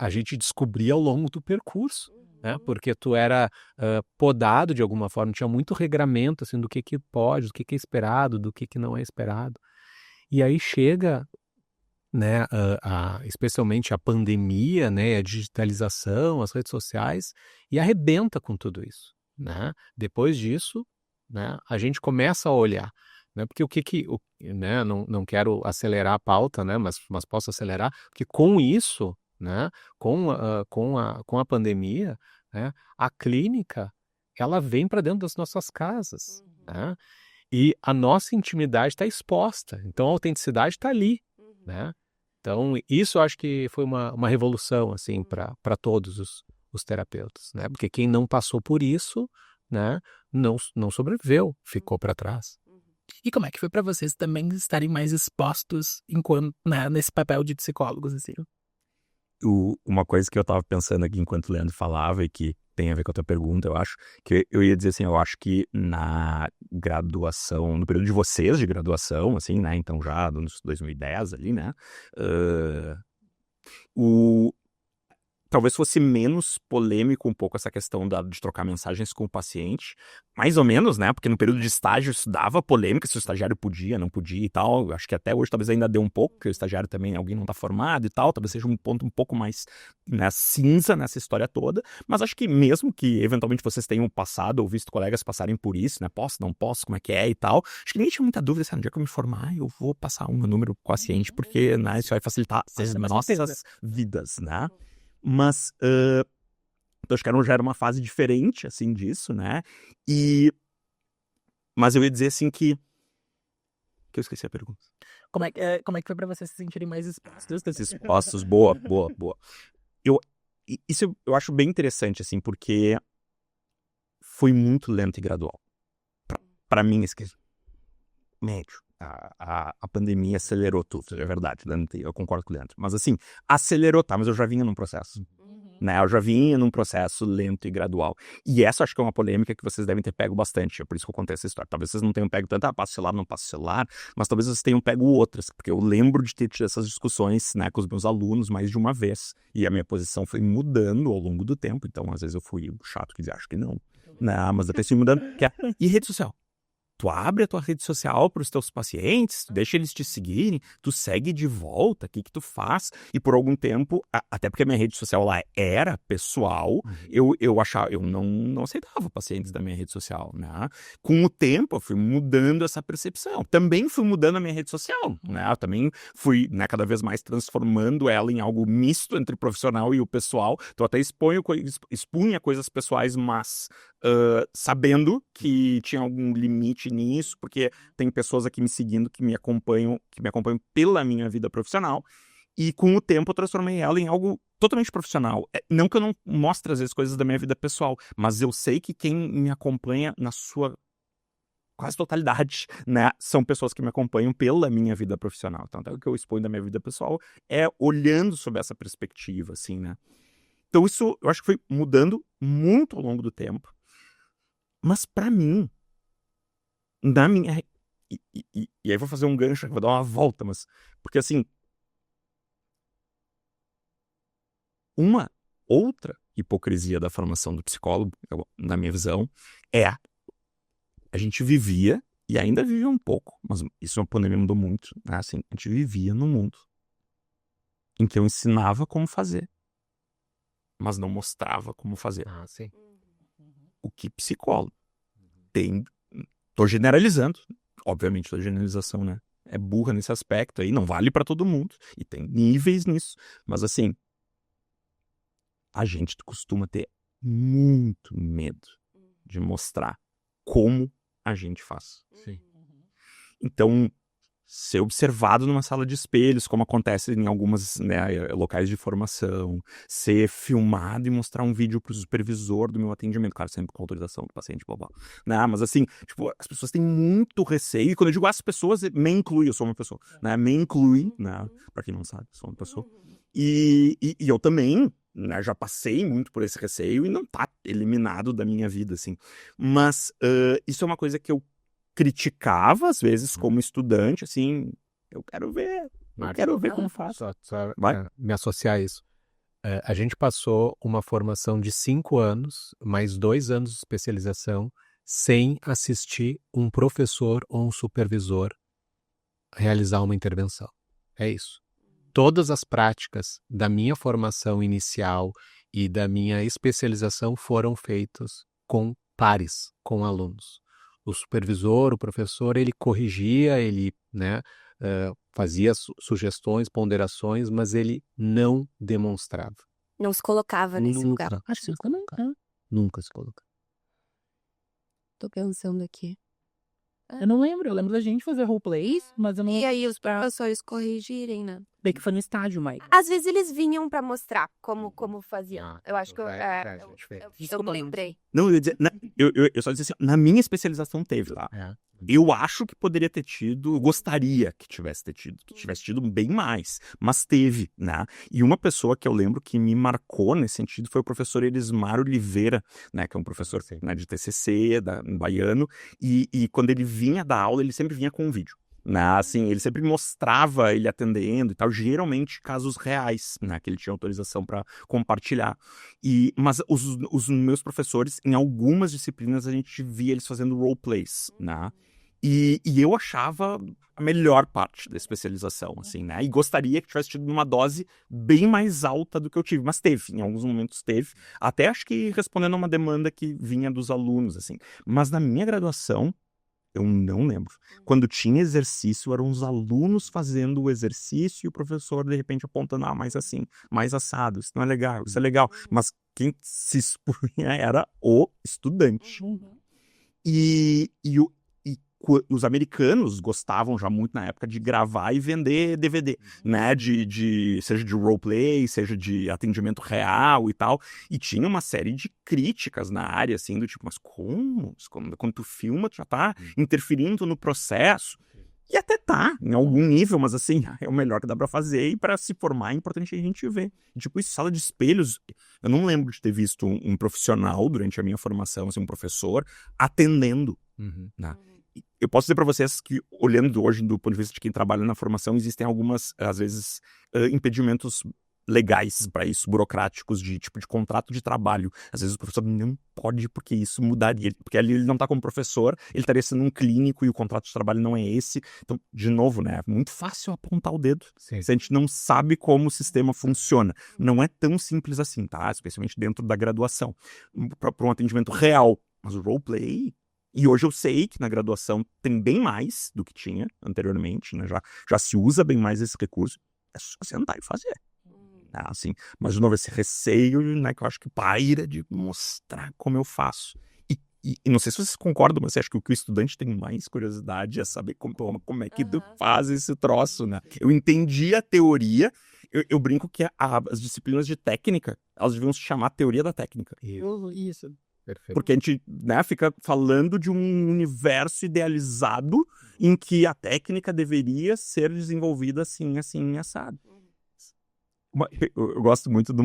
a gente descobria ao longo do percurso, né? Porque tu era podado de alguma forma, tinha muito regramento assim, do que pode, do que é esperado, do que não é esperado. E aí chega, né, especialmente a pandemia, né, a digitalização, as redes sociais, e arrebenta com tudo isso, né? Depois disso, né, a gente começa a olhar, né, porque né, não quero acelerar a pauta, né, mas posso acelerar, porque com isso, né, com a pandemia, né, a clínica, ela vem para dentro das nossas casas, né? E a nossa intimidade está exposta, então a autenticidade está ali, né? Então isso eu acho que foi uma revolução assim para todos os terapeutas, né? Porque quem não passou por isso, né, não sobreviveu, ficou para trás. E como é que foi pra vocês também estarem mais expostos enquanto, né, nesse papel de psicólogos, assim? Uma coisa que eu tava pensando aqui enquanto o Leandro falava e que tem a ver com a tua pergunta, eu acho, que eu ia dizer assim, eu acho que na graduação, no período de vocês de graduação, assim, né, então já nos 2010 ali, né, o talvez fosse menos polêmico um pouco essa questão de trocar mensagens com o paciente, mais ou menos, né? Porque no período de estágio isso dava polêmica, se o estagiário podia, não podia e tal. Acho que até hoje talvez ainda dê um pouco, porque o estagiário também, alguém não tá formado e tal, talvez seja um ponto um pouco mais, né, cinza nessa história toda. Mas acho que mesmo que eventualmente vocês tenham passado ou visto colegas passarem por isso, né? Posso, não posso, como é que é e tal. Acho que ninguém tinha muita dúvida, se no dia que eu me formar, eu vou passar um meu número com o paciente, porque, né, isso vai facilitar as nossas vidas, né? Mas então acho que já era uma fase diferente, assim, disso, né? Mas eu ia dizer, assim, que eu esqueci a pergunta. Como é que foi pra vocês se sentirem mais expostos? Expostos, boa. Isso eu acho bem interessante, assim, porque foi muito lento e gradual. Pra mim, médio. A pandemia acelerou tudo, é verdade, eu concordo com o Leandro. Mas assim, acelerou, tá? Mas eu já vinha num processo. Né? Eu já vinha num processo lento e gradual. E essa acho que é uma polêmica que vocês devem ter pego bastante. É por isso que eu contei essa história. Talvez vocês não tenham pego tanto, passo celular, não passo celular, mas talvez vocês tenham pego outras, porque eu lembro de ter tido essas discussões, né, com os meus alunos mais de uma vez. E a minha posição foi mudando ao longo do tempo. Então, às vezes eu fui chato que dizia, acho que não. Não, mas até fui mudando. E rede social? Tu abre a tua rede social para os teus pacientes, tu deixa eles te seguirem, tu segue de volta, o que tu faz? E por algum tempo, até porque a minha rede social lá era pessoal, eu não aceitava pacientes da minha rede social, né? Com o tempo, eu fui mudando essa percepção. Também fui mudando a minha rede social, né? Eu também fui, né, cada vez mais transformando ela em algo misto entre o profissional e o pessoal. Então até expunha coisas pessoais, mas sabendo que tinha algum limite nisso, porque tem pessoas aqui me seguindo que me acompanham pela minha vida profissional, e com o tempo eu transformei ela em algo totalmente profissional. Não que eu não mostre às vezes coisas da minha vida pessoal, mas eu sei que quem me acompanha na sua quase totalidade, né, são pessoas que me acompanham pela minha vida profissional. Então até o que eu exponho da minha vida pessoal é olhando sob essa perspectiva, assim, né. Então isso eu acho que foi mudando muito ao longo do tempo. Mas pra mim, na minha... E aí vou fazer um gancho, vou dar uma volta, mas... Porque assim... Uma outra hipocrisia da formação do psicólogo, na minha visão, é a gente vivia, e ainda vive um pouco, mas isso é uma pandemia mudou muito, né? Assim, a gente vivia num mundo em que eu ensinava como fazer, mas não mostrava como fazer. Ah, sim. O que psicólogo tem... Tô generalizando. Obviamente, toda generalização, né, é burra nesse aspecto aí, não vale pra todo mundo. E tem níveis nisso. Mas assim, a gente costuma ter muito medo de mostrar como a gente faz. Sim. Então, ser observado numa sala de espelhos, como acontece em algumas, né, locais de formação, ser filmado e mostrar um vídeo pro supervisor do meu atendimento, claro, sempre com autorização do paciente, blá, blá. Né, mas assim, tipo, as pessoas têm muito receio, e quando eu digo as pessoas, me inclui, eu sou uma pessoa, né, me inclui, né, pra quem não sabe, eu sou uma pessoa, e eu também, né, já passei muito por esse receio e não tá eliminado da minha vida, assim, mas isso é uma coisa que eu criticava, às vezes, como estudante, assim, eu quero ver como faz. Só Vai. me associar a isso. A gente passou uma formação de 5 anos, mais 2 anos de especialização, sem assistir um professor ou um supervisor realizar uma intervenção. É isso. Todas as práticas da minha formação inicial e da minha especialização foram feitas com pares, com alunos. O supervisor, o professor, ele corrigia, ele, né, fazia sugestões, ponderações, mas ele não demonstrava. Não se colocava nesse lugar. Acho que isso nunca. Nunca se colocava. Tô pensando aqui. Eu não lembro, eu lembro da gente fazer roleplays, mas eu não... E aí os professores corrigirem, né? Bem que foi no estágio, Mike. Às vezes eles vinham pra mostrar como faziam. Eu acho que eu me lembrei. Não, eu ia dizer, eu só disse assim, na minha especialização teve lá. Eu acho que poderia ter tido, gostaria que tivesse tido bem mais, mas teve, né? E uma pessoa que eu lembro que me marcou nesse sentido foi o professor Elismar Oliveira, né? Que é um professor, né, de TCC, baiano, e quando ele vinha dar aula, ele sempre vinha com um vídeo. Né, assim, ele sempre mostrava ele atendendo e tal, geralmente casos reais, né, que ele tinha autorização para compartilhar. Mas os meus professores, em algumas disciplinas, a gente via eles fazendo roleplays, né? E eu achava a melhor parte da especialização, assim, né? E gostaria que tivesse tido uma dose bem mais alta do que eu tive, mas teve, em alguns momentos teve. Até acho que respondendo a uma demanda que vinha dos alunos, assim. Mas na minha graduação, eu não lembro. Quando tinha exercício, eram os alunos fazendo o exercício e o professor, de repente, apontando, mais assim, mais assado. Isso não é legal, isso é legal. Mas quem se expunha era o estudante. Os americanos gostavam já muito na época de gravar e vender DVD, né? Seja de roleplay, seja de atendimento real e tal. E tinha uma série de críticas na área, assim, do tipo, mas como? Quando tu filma, tu já tá interferindo no processo. E até tá, em algum nível, mas assim, é o melhor que dá pra fazer. E pra se formar é importante a gente ver. Tipo, isso, sala de espelhos, eu não lembro de ter visto um profissional durante a minha formação, assim, um professor, atendendo, né? Eu posso dizer para vocês que, olhando hoje do ponto de vista de quem trabalha na formação, existem algumas, às vezes, impedimentos legais para isso, burocráticos, de tipo de contrato de trabalho. Às vezes o professor não pode, porque isso mudaria. Porque ali ele não está como professor, ele estaria sendo um clínico e o contrato de trabalho não é esse. Então, de novo, né, é muito fácil apontar o dedo. Sim. Se a gente não sabe como o sistema funciona. Não é tão simples assim, tá? Especialmente dentro da graduação. Para um atendimento real. Mas o roleplay... E hoje eu sei que na graduação tem bem mais do que tinha anteriormente, né? Já se usa bem mais esse recurso. É só sentar e fazer. Né? Assim, mas, de novo, esse receio, né, que eu acho que paira de mostrar como eu faço. E não sei se vocês concordam, mas eu acho que o que o estudante tem mais curiosidade é saber como é que tu faz esse troço, né? Eu entendi a teoria, eu brinco que as disciplinas de técnica, elas deviam se chamar teoria da técnica. Isso. Perfeito. Porque a gente, né, fica falando de um universo idealizado em que a técnica deveria ser desenvolvida assim, assim, assado. Eu gosto muito de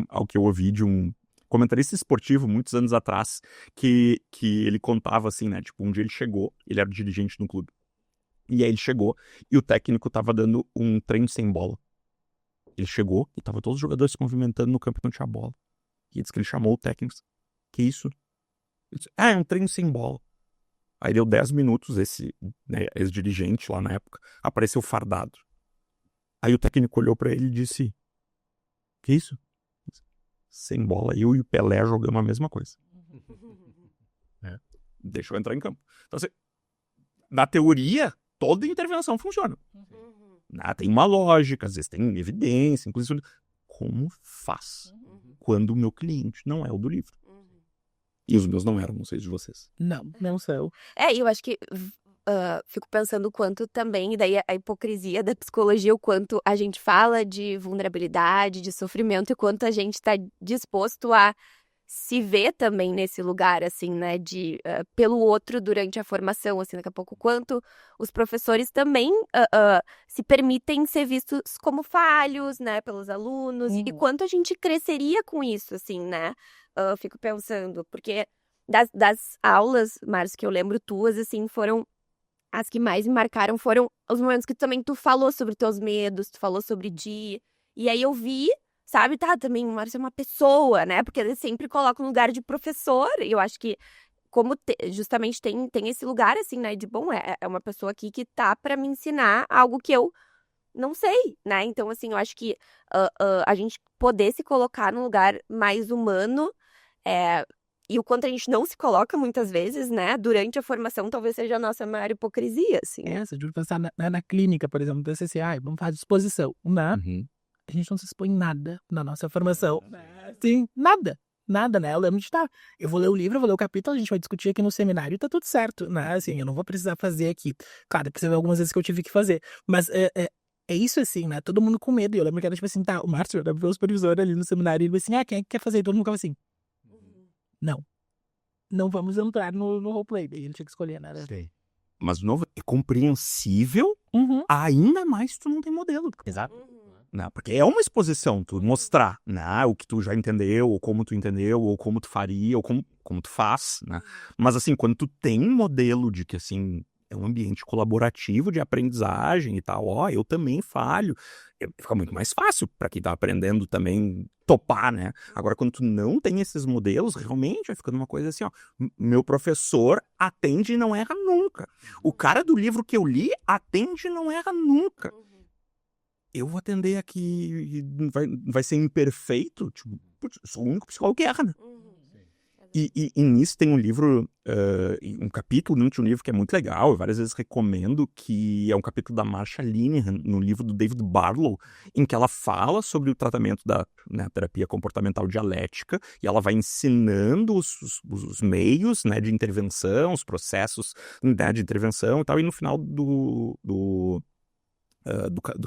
ao que eu ouvi de um comentarista esportivo, muitos anos atrás, que ele contava assim, né, tipo, um dia ele chegou, ele era dirigente no clube, e aí ele chegou e o técnico tava dando um treino sem bola. Ele chegou e tava todos os jogadores se movimentando no campo e não tinha bola. E disse que ele chamou o técnico. Que isso? Ele disse, é um treino sem bola. Aí deu 10 minutos, esse, né, ex-dirigente lá na época, apareceu fardado. Aí o técnico olhou pra ele e disse, que isso? Sem bola, eu e o Pelé jogamos a mesma coisa. Deixa eu entrar em campo. Então, assim, na teoria, toda intervenção funciona. Tem uma lógica, às vezes tem evidência, inclusive... Como faz quando o meu cliente não é o do livro? E os meus não eram, não sei de vocês. Não são. Eu acho que fico pensando o quanto também, e daí a hipocrisia da psicologia, o quanto a gente fala de vulnerabilidade, de sofrimento, e quanto a gente tá disposto a se ver também nesse lugar, assim, né, pelo outro durante a formação, assim, daqui a pouco, quanto os professores também se permitem ser vistos como falhos, né, pelos alunos, e quanto a gente cresceria com isso, assim, né, fico pensando, porque das aulas, Márcio, que eu lembro tuas, assim, foram as que mais me marcaram, foram os momentos que também tu falou sobre teus medos, tu falou sobre e aí eu vi, sabe, também o Márcio é uma pessoa, né, porque ele sempre coloca no lugar de professor, e eu acho que como justamente tem esse lugar, assim, né, de, bom, é uma pessoa aqui que tá pra me ensinar algo que eu não sei, né, então, assim, eu acho que a gente poder se colocar num lugar mais humano, e o quanto a gente não se coloca muitas vezes, né, durante a formação, talvez seja a nossa maior hipocrisia, assim. Se a gente pensar na clínica, por exemplo, então, assim, vamos fazer exposição, né? A gente não se expõe nada na nossa formação. Sim, nada, né? Eu lembro de eu vou ler o livro, eu vou ler o capítulo, a gente vai discutir aqui no seminário e tá tudo certo, né? Assim, eu não vou precisar fazer aqui. Claro, precisa ver algumas vezes que eu tive que fazer, mas é isso, assim, né? Todo mundo com medo. E eu lembro que era tipo assim, o Márcio era meu supervisor ali no seminário, e ele falou assim, quem é que quer fazer? E todo mundo ficava assim, não vamos entrar no roleplay. Daí ele tinha que escolher, né? Sei. Mas, de novo, é compreensível, ainda mais se tu não tem modelo. Exato. Né? Porque é uma exposição, tu mostrar, né, o que tu já entendeu, ou como tu entendeu, ou como tu faria, ou como tu faz, né? Mas, assim, quando tu tem um modelo de que, assim, é um ambiente colaborativo de aprendizagem e tal, eu também falho, fica muito mais fácil para quem tá aprendendo também topar, né? Agora, quando tu não tem esses modelos, realmente vai ficando uma coisa assim, meu professor atende e não erra nunca. O cara do livro que eu li atende e não erra nunca. Eu vou atender aqui e vai ser imperfeito? Tipo, putz, eu sou o único psicólogo que erra, né? E nisso tem um livro, um capítulo de um livro que é muito legal, eu várias vezes recomendo, que é um capítulo da Marsha Linehan, no livro do David Barlow, em que ela fala sobre o tratamento da terapia comportamental dialética, e ela vai ensinando os meios, né, de intervenção, os processos, né, de intervenção e tal, e no final do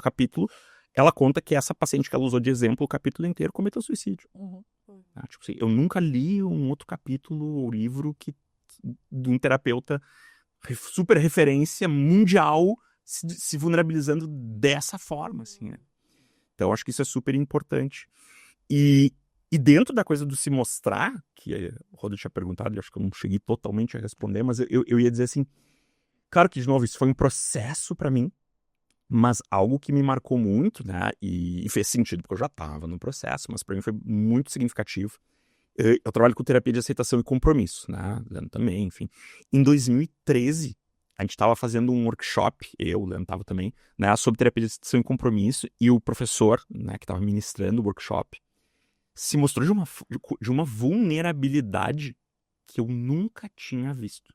capítulo, ela conta que essa paciente que ela usou de exemplo o capítulo inteiro cometeu suicídio. Tipo assim, eu nunca li um outro capítulo ou livro de um terapeuta super referência mundial se vulnerabilizando dessa forma, assim, né? Então, acho que isso é super importante. E dentro da coisa do se mostrar, que o Rodo tinha perguntado, e acho que eu não cheguei totalmente a responder, mas eu ia dizer assim, claro que, de novo, isso foi um processo para mim, mas algo que me marcou muito, né, e fez sentido, porque eu já estava no processo, mas para mim foi muito significativo. Eu trabalho com terapia de aceitação e compromisso, né, Leandro também, enfim. Em 2013, a gente estava fazendo um workshop, o Leandro estava também, né, sobre terapia de aceitação e compromisso, e o professor, né, que estava ministrando o workshop, se mostrou de uma vulnerabilidade que eu nunca tinha visto.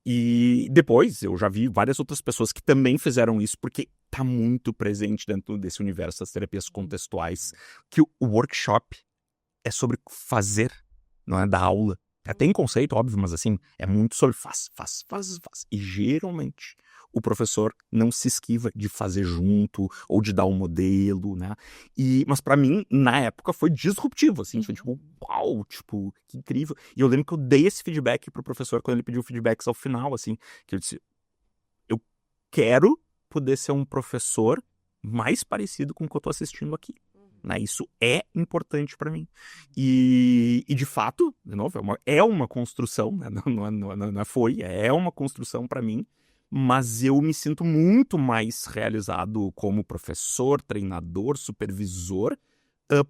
E depois eu já vi várias outras pessoas que também fizeram isso, porque está muito presente dentro desse universo das terapias contextuais, que o workshop é sobre fazer, não é da aula. Tem conceito, óbvio, mas assim, é muito sobre faz. E geralmente o professor não se esquiva de fazer junto ou de dar um modelo, né? Mas pra mim, na época, foi disruptivo, assim, foi tipo, uau, tipo, que incrível. E eu lembro que eu dei esse feedback pro professor quando ele pediu feedbacks ao final, assim, que eu disse, eu quero poder ser um professor mais parecido com o que eu tô assistindo aqui. Né? Isso é importante para mim. E de fato, de novo, é uma construção, né? É uma construção para mim, mas eu me sinto muito mais realizado como professor, treinador, supervisor,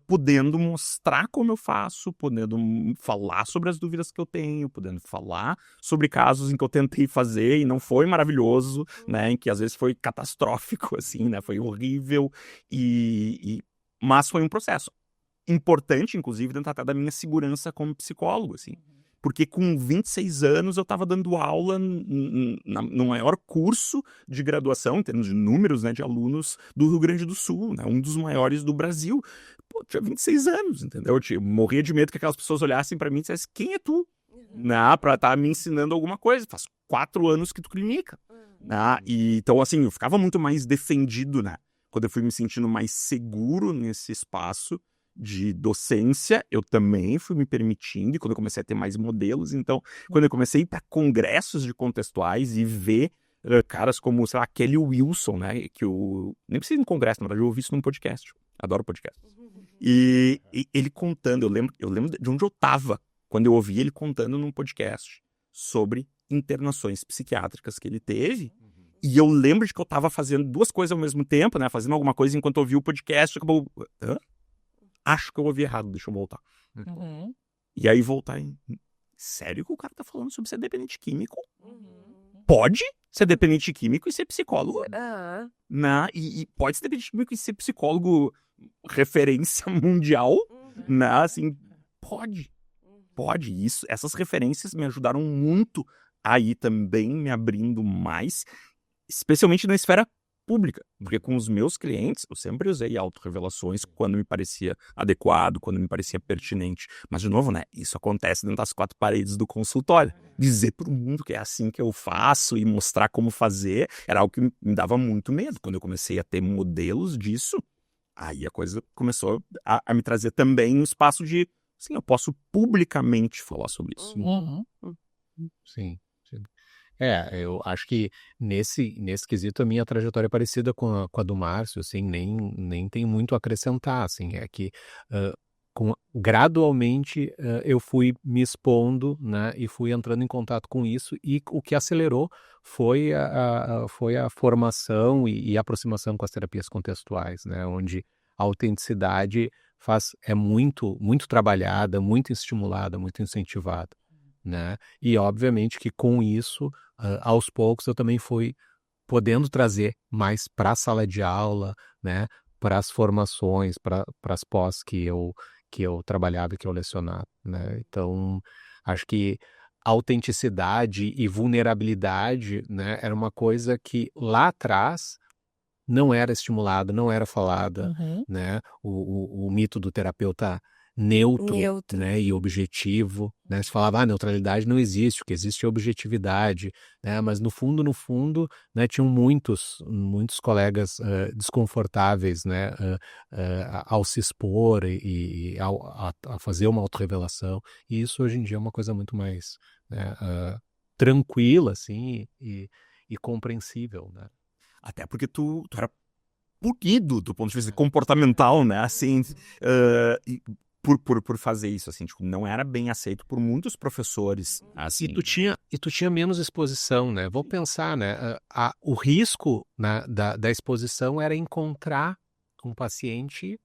podendo mostrar como eu faço, podendo falar sobre as dúvidas que eu tenho, podendo falar sobre casos em que eu tentei fazer e não foi maravilhoso, né? Em que às vezes foi catastrófico, assim, né? Foi horrível mas foi um processo importante, inclusive, dentro até da minha segurança como psicólogo, assim. Porque com 26 anos eu estava dando aula no maior curso de graduação, em termos de números, né, de alunos do Rio Grande do Sul, né, um dos maiores do Brasil. Pô, tinha 26 anos, entendeu? Eu morria de medo que aquelas pessoas olhassem para mim e dissessem, quem é tu? né, pra estar me ensinando alguma coisa. Faz 4 anos que tu clinica. Né? E, então, assim, eu ficava muito mais defendido, né? Quando eu fui me sentindo mais seguro nesse espaço de docência, eu também fui me permitindo, e quando eu comecei a ter mais modelos, então, quando eu comecei a ir para congressos de contextuais e ver caras como, sei lá, Kelly Wilson, né, que eu nem precisa ir em congresso, na verdade eu ouvi isso num podcast, adoro podcast. E ele contando, eu lembro de onde eu tava quando eu ouvi ele contando num podcast sobre internações psiquiátricas que ele teve. E eu lembro de que eu tava fazendo 2 coisas ao mesmo tempo, né? Fazendo alguma coisa enquanto eu ouvi o podcast. Acabou... Hã? Acho que eu ouvi errado, deixa eu voltar. E aí voltar em... Sério que o cara tá falando sobre ser dependente químico? Pode ser dependente químico e ser psicólogo. Né? E pode ser dependente químico e ser psicólogo referência mundial. Né? Assim, pode. Pode. Isso, essas referências me ajudaram muito a ir também me abrindo mais, especialmente na esfera pública, porque com os meus clientes eu sempre usei autorrevelações quando me parecia adequado, quando me parecia pertinente. Mas, de novo, né, isso acontece dentro das 4 paredes do consultório. Dizer para o mundo que é assim que eu faço e mostrar como fazer era algo que me dava muito medo. Quando eu comecei a ter modelos disso, aí a coisa começou a me trazer também um espaço de, sim, eu posso publicamente falar sobre isso. Sim. Eu acho que nesse quesito a minha trajetória é parecida com a do Márcio, assim, nem tem muito a acrescentar, assim, é que gradualmente eu fui me expondo, né, e fui entrando em contato com isso, e o que acelerou foi a formação e a aproximação com as terapias contextuais, né, onde a autenticidade é muito, muito trabalhada, muito estimulada, muito incentivada. Né? E obviamente que com isso, aos poucos eu também fui podendo trazer mais para a sala de aula, né? Para as formações, para as pós que eu trabalhava e que eu lecionava, né? Então, acho que autenticidade e vulnerabilidade, né, era uma coisa que lá atrás não era estimulada, não era falada, né? O mito do terapeuta neutro, né, e objetivo, né? Se falava, neutralidade não existe, o que existe é objetividade, né? Mas no fundo, né, tinham muitos colegas desconfortáveis, né, ao se expor e a fazer uma autorrevelação, e isso hoje em dia é uma coisa muito mais, né, tranquila, assim, e compreensível, né? Até porque tu era punido do ponto de vista comportamental, né? Assim, por fazer isso, assim, tipo, não era bem aceito por muitos professores. Assim. E tu tinha menos exposição, né? Vou pensar, né? O risco, né, da exposição era encontrar um paciente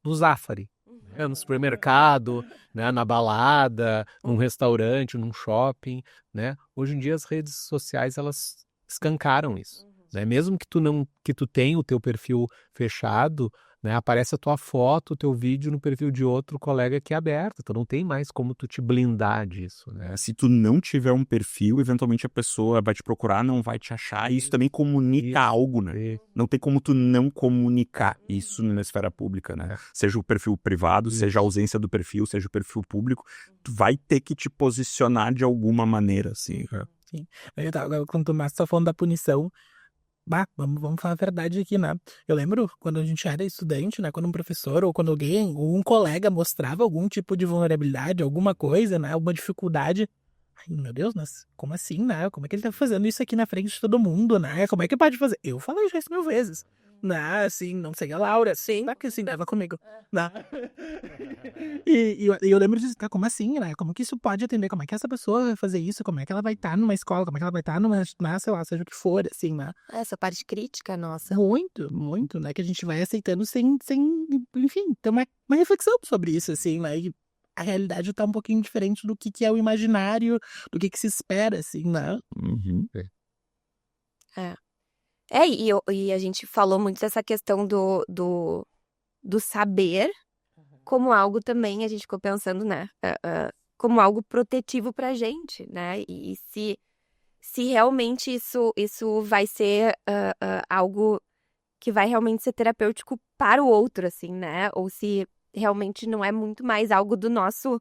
no Zafari, né, no supermercado, né, na balada, num restaurante, num shopping, né? Hoje em dia as redes sociais, elas escancaram isso. Né? Mesmo que tu tenha o teu perfil fechado, né, aparece a tua foto, o teu vídeo no perfil de outro colega que é aberto. Então não tem mais como tu te blindar disso, né? Se tu não tiver um perfil, eventualmente a pessoa vai te procurar, não vai te achar, e isso também comunica algo, né? Não tem como tu não comunicar isso na esfera pública, né? Seja o perfil privado, seja a ausência do perfil, seja o perfil público, tu vai ter que te posicionar de alguma maneira, assim. Sim. Agora, quando o Márcio tá falando da punição, vamos falar a verdade aqui, né? Eu lembro quando a gente era estudante, né? Quando um professor ou quando alguém, ou um colega mostrava algum tipo de vulnerabilidade, alguma coisa, né? Alguma dificuldade. Ai, meu Deus, mas como assim, né? Como é que ele tá fazendo isso aqui na frente de todo mundo, né? Como é que pode fazer? Eu falei já isso 1000 vezes. Né? Assim, não sei a Laura. Sim. Tá que assim, leva comigo. Né? E eu lembro disso, como assim, né? Como que isso pode atender? Como é que essa pessoa vai fazer isso? Como é que ela vai estar numa escola? Como é que ela vai estar numa, sei lá, seja o que for, assim, né? Essa parte crítica, nossa. Muito, muito, né? Que a gente vai aceitando sem enfim, ter uma reflexão sobre isso, assim, né? E a realidade tá um pouquinho diferente do que é o imaginário, do que se espera, assim, né? E a gente falou muito dessa questão do saber como algo também, a gente ficou pensando, né? Como algo protetivo pra gente, né? E se realmente isso vai ser algo que vai realmente ser terapêutico para o outro, assim, né? Ou se realmente não é muito mais algo do nosso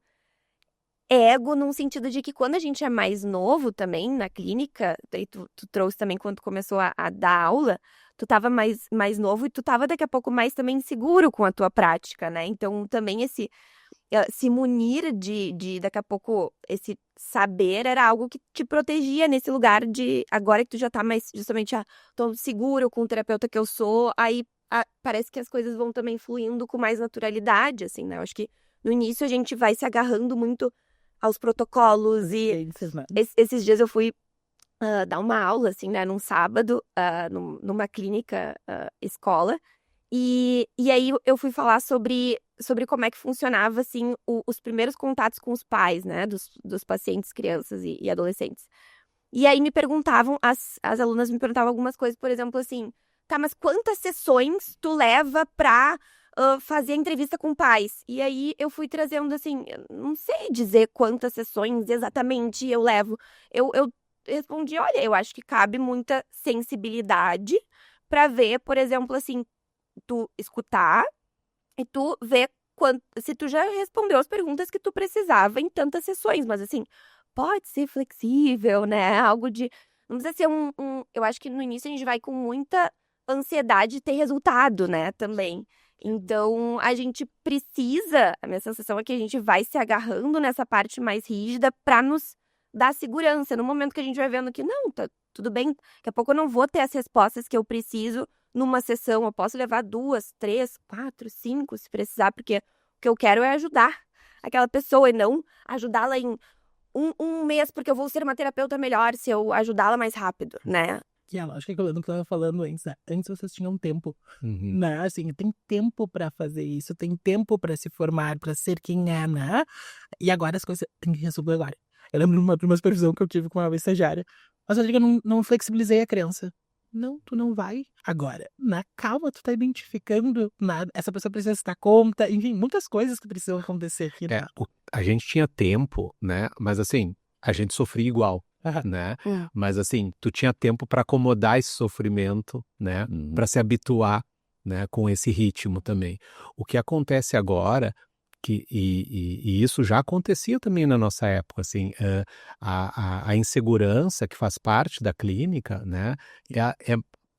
ego num sentido de que quando a gente é mais novo também na clínica, daí tu trouxe também quando tu começou a dar aula, tu tava mais novo e tu tava daqui a pouco mais também inseguro com a tua prática, né? Então também se munir de daqui a pouco esse saber era algo que te protegia nesse lugar de agora que tu já tá mais justamente tô seguro com o terapeuta que eu sou, aí parece que as coisas vão também fluindo com mais naturalidade, assim, né? Eu acho que no início a gente vai se agarrando muito aos protocolos e esses dias eu fui dar uma aula, assim, né, num sábado, numa clínica escola, e aí eu fui falar sobre como é que funcionava, assim, os primeiros contatos com os pais, né, dos pacientes, crianças e adolescentes. E aí me perguntavam, as alunas me perguntavam algumas coisas, por exemplo, assim, tá, mas quantas sessões tu leva pra fazer a entrevista com pais? E aí eu fui trazendo, assim, eu não sei dizer quantas sessões exatamente eu levo. Eu respondi, olha, eu acho que cabe muita sensibilidade pra ver, por exemplo, assim, tu escutar e tu ver se tu já respondeu as perguntas que tu precisava em tantas sessões, mas assim, pode ser flexível, né? Algo de. Não precisa ser eu acho que no início a gente vai com muita ansiedade de ter resultado, né? Também. Então, a gente precisa. A minha sensação é que a gente vai se agarrando nessa parte mais rígida pra nos dar segurança. No momento que a gente vai vendo que não, tá tudo bem, daqui a pouco eu não vou ter as respostas que eu preciso numa sessão, eu posso levar 2, 3, 4, 5, se precisar, porque o que eu quero é ajudar aquela pessoa e não ajudá-la em um mês, porque eu vou ser uma terapeuta melhor se eu ajudá-la mais rápido, né? Que é a lógica que eu tava falando antes, né? Antes vocês tinham tempo, Uhum. né? Assim, tem tempo pra fazer isso, tem tempo pra se formar, pra ser quem é, né? E agora as coisas tem que resolver agora. Eu lembro de uma supervisão que eu tive com uma estagiária. Mas eu digo, não flexibilizei a criança. Não, tu não vai agora. Na calma, tu tá identificando nada. Essa pessoa precisa se dar conta. Enfim, muitas coisas que precisam acontecer aqui, né? A gente tinha tempo, né? Mas assim, a gente sofria igual, Aham. né? Mas assim, tu tinha tempo para acomodar esse sofrimento, né? Para se habituar, né? Com esse ritmo também. O que acontece agora, e isso já acontecia também na nossa época, assim, a insegurança que faz parte da clínica, né?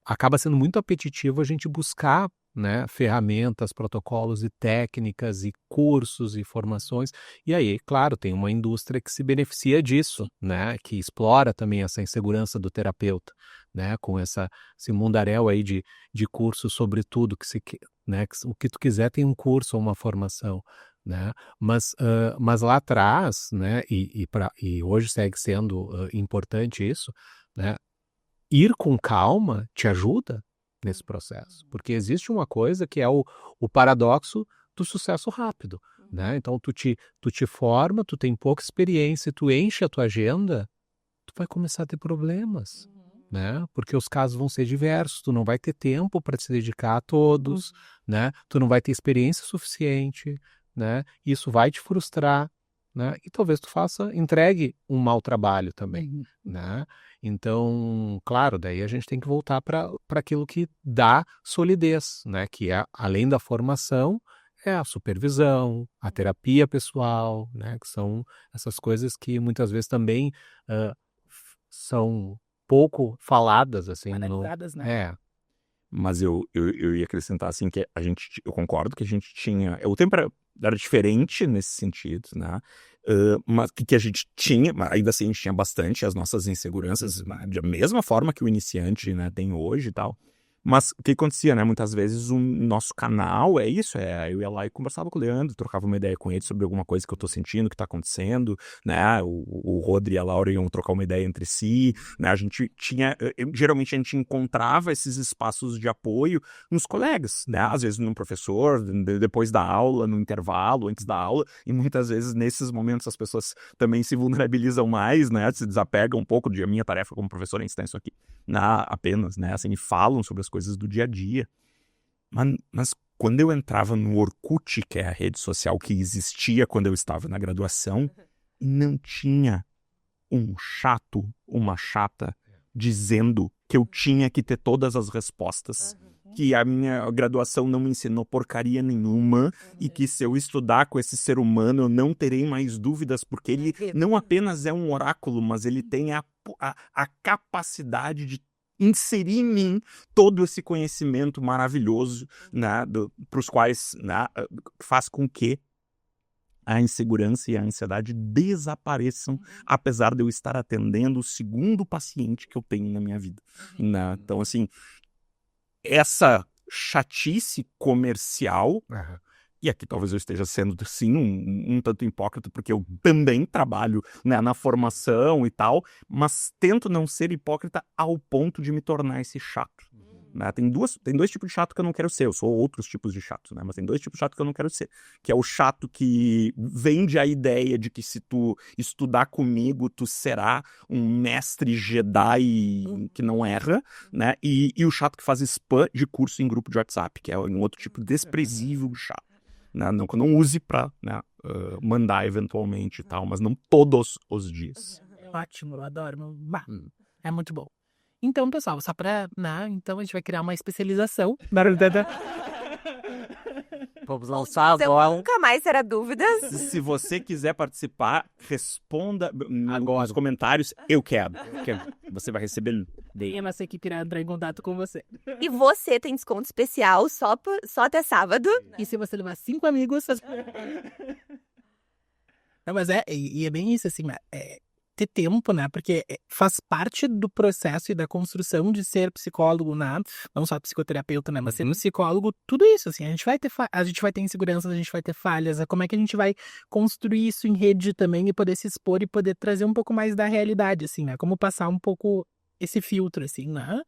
Acaba sendo muito apetitivo a gente buscar, né, ferramentas, protocolos e técnicas e cursos e formações. E aí, claro, tem uma indústria que se beneficia disso, né, que explora também essa insegurança do terapeuta, né, com esse mundaréu aí de cursos sobre tudo né, o que tu quiser tem um curso ou uma formação, né, mas lá atrás, né, e hoje segue sendo importante isso, né, ir com calma te ajuda nesse processo, porque existe uma coisa que é o paradoxo do sucesso rápido, né? Então tu te forma, tu tem pouca experiência, tu enche a tua agenda, tu vai começar a ter problemas, né? Porque os casos vão ser diversos, tu não vai ter tempo para se dedicar a todos, né? Tu não vai ter experiência suficiente, né? Isso vai te frustrar, né? E talvez tu entregue um mau trabalho também, né? Então, claro, daí a gente tem que voltar para aquilo que dá solidez, né? Que é, além da formação, é a supervisão, a terapia pessoal, né? Que são essas coisas que muitas vezes também são pouco faladas, assim. Analisadas, né? É. Mas eu ia acrescentar, assim, que eu concordo que a gente tinha... O tempo era diferente nesse sentido, né? Mas que a gente tinha, ainda assim a gente tinha bastante as nossas inseguranças, da mesma forma que o iniciante, né, tem hoje e tal. Mas o que acontecia, né? Muitas vezes o nosso canal eu ia lá e conversava com o Leandro, trocava uma ideia com ele sobre alguma coisa que eu tô sentindo, que tá acontecendo, né? O Rodri e a Laura iam trocar uma ideia entre si, né? A gente tinha, geralmente a gente encontrava esses espaços de apoio nos colegas, né? Às vezes num professor, depois da aula, no intervalo, antes da aula, e muitas vezes nesses momentos as pessoas também se vulnerabilizam mais, né? Se desapegam um pouco de a minha tarefa como professor, é ensinar isso aqui, apenas, né? Assim, e falam sobre as coisas do dia a dia. Mas quando eu entrava no Orkut, que é a rede social que existia quando eu estava na graduação, não tinha um chato, uma chata, dizendo que eu tinha que ter todas as respostas que a minha graduação não me ensinou porcaria nenhuma e que se eu estudar com esse ser humano eu não terei mais dúvidas, porque ele não apenas é um oráculo, mas ele tem a capacidade de inserir em mim todo esse conhecimento maravilhoso, né, para os quais, né, faz com que a insegurança e a ansiedade desapareçam, apesar de eu estar atendendo o segundo paciente que eu tenho na minha vida. Né? Então, assim, essa chatice comercial, e aqui talvez eu esteja sendo, sim, um tanto hipócrita, porque eu também trabalho, né, na formação e tal, mas tento não ser hipócrita ao ponto de me tornar esse chato. Né? Tem dois tipos de chato que eu não quero ser. Eu sou outros tipos de chato, né? Mas tem dois tipos de chato que eu não quero ser. Que é o chato que vende a ideia de que se tu estudar comigo, tu será um mestre Jedi que não erra, né? E o chato que faz spam de curso em grupo de WhatsApp, que é um outro tipo desprezível de chato. Né? Não que eu não use pra, né, mandar eventualmente e tal, mas não todos os dias. Ótimo, eu adoro. É muito bom. Então, pessoal, só pra, né, então a gente vai criar uma especialização. Vamos lançar Então, agora. nunca mais terá dúvidas. Se você quiser participar, responda nos comentários, eu quero. Você vai receber. E a nossa equipe irá entrar em contato com você. E você tem desconto especial só até sábado. E se você levar 5 amigos... Não, mas é bem isso, assim, ter tempo, né? Porque faz parte do processo e da construção de ser psicólogo, né? Não só psicoterapeuta, né? Mas ser psicólogo, tudo isso, assim. A gente vai ter inseguranças, a gente vai ter falhas. Como é que a gente vai construir isso em rede também e poder se expor e poder trazer um pouco mais da realidade, assim, né? Como passar um pouco esse filtro, assim, né?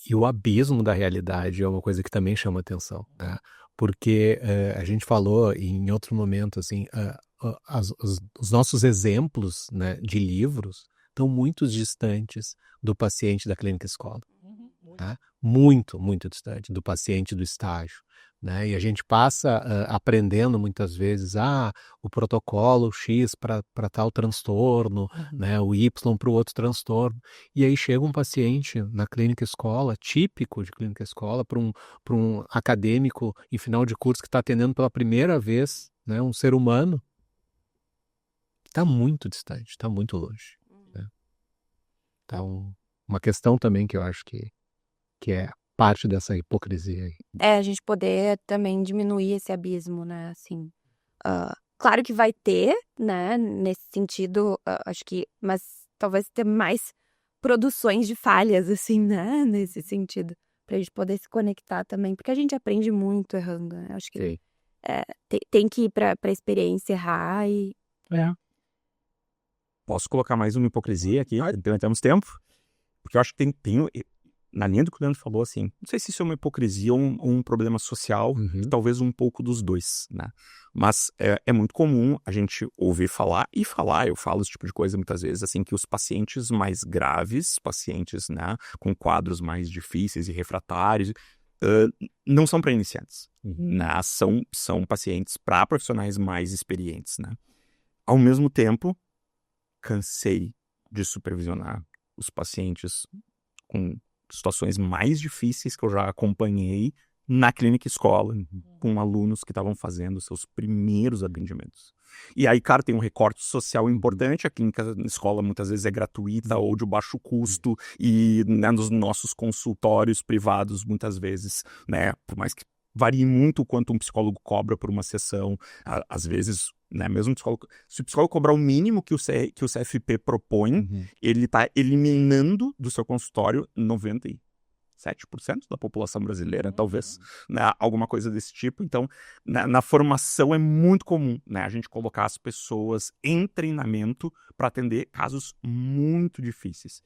E o abismo da realidade é uma coisa que também chama atenção, né? Porque a gente falou em outro momento, assim, os nossos exemplos, né, de livros estão muito distantes do paciente da clínica escola. Tá? Muito, muito distante do paciente do estágio. Né? E a gente passa aprendendo muitas vezes o protocolo X para tal transtorno, né? O Y para o outro transtorno. E aí chega um paciente na clínica escola, típico de clínica escola, para um acadêmico em final de curso que está atendendo pela primeira vez, né? Um ser humano. Está muito distante, está muito longe. Né? Então, uma questão também que eu acho que é parte dessa hipocrisia aí. A gente poder também diminuir esse abismo, né, assim. Claro que vai ter, né, nesse sentido, acho que, mas talvez ter mais produções de falhas, assim, né, nesse sentido, pra gente poder se conectar também, porque a gente aprende muito errando, né, acho que tem que ir pra experiência errar e... Posso colocar mais uma hipocrisia aqui? Temos tempo? Porque eu acho que tem na linha do que o Leandro falou, assim, não sei se isso é uma hipocrisia ou um problema social, talvez um pouco dos dois, né? Mas é muito comum a gente ouvir falar, eu falo esse tipo de coisa muitas vezes, assim, que os pacientes mais graves, pacientes, né, com quadros mais difíceis e refratários, não são para iniciantes, né? São pacientes para profissionais mais experientes, né? Ao mesmo tempo, cansei de supervisionar os pacientes com situações mais difíceis que eu já acompanhei na clínica escola, com alunos que estavam fazendo seus primeiros atendimentos. E aí, cara, tem um recorte social importante, a clínica escola muitas vezes é gratuita ou de baixo custo, e, né, nos nossos consultórios privados, muitas vezes, né, por mais que varie muito o quanto um psicólogo cobra por uma sessão, às vezes, né, mesmo se o psicólogo cobrar o mínimo que o CFP propõe, ele está eliminando do seu consultório 97% da população brasileira, talvez, né, alguma coisa desse tipo. Então, na formação é muito comum, né, a gente colocar as pessoas em treinamento para atender casos muito difíceis.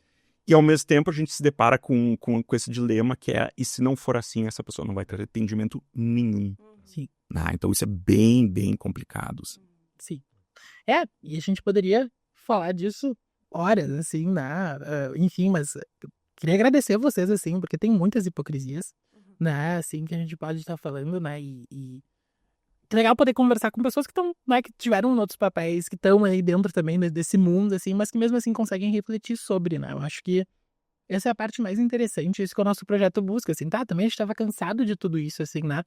E, ao mesmo tempo, a gente se depara com esse dilema que é, e se não for assim, essa pessoa não vai ter atendimento nenhum. Sim. Então, isso é bem, bem complicado. Sim. E a gente poderia falar disso horas, assim, né? Enfim, mas queria agradecer a vocês, assim, porque tem muitas hipocrisias, né? Assim, que a gente pode estar falando, né? E é legal poder conversar com pessoas que estão, né, que tiveram outros papéis, que estão aí dentro também desse mundo, assim, mas que mesmo assim conseguem refletir sobre, né? Eu acho que essa é a parte mais interessante, isso que o nosso projeto busca, assim, tá? Também a gente estava cansado de tudo isso, assim, né?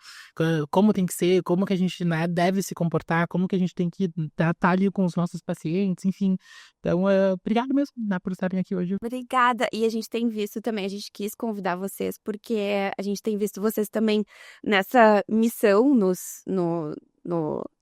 Como tem que ser, como que a gente, né, deve se comportar, como que a gente tem que tá ali com os nossos pacientes, enfim. Então, obrigado mesmo, né, por estarem aqui hoje. Obrigada. E a gente tem visto também, a gente quis convidar vocês, porque a gente tem visto vocês também nessa missão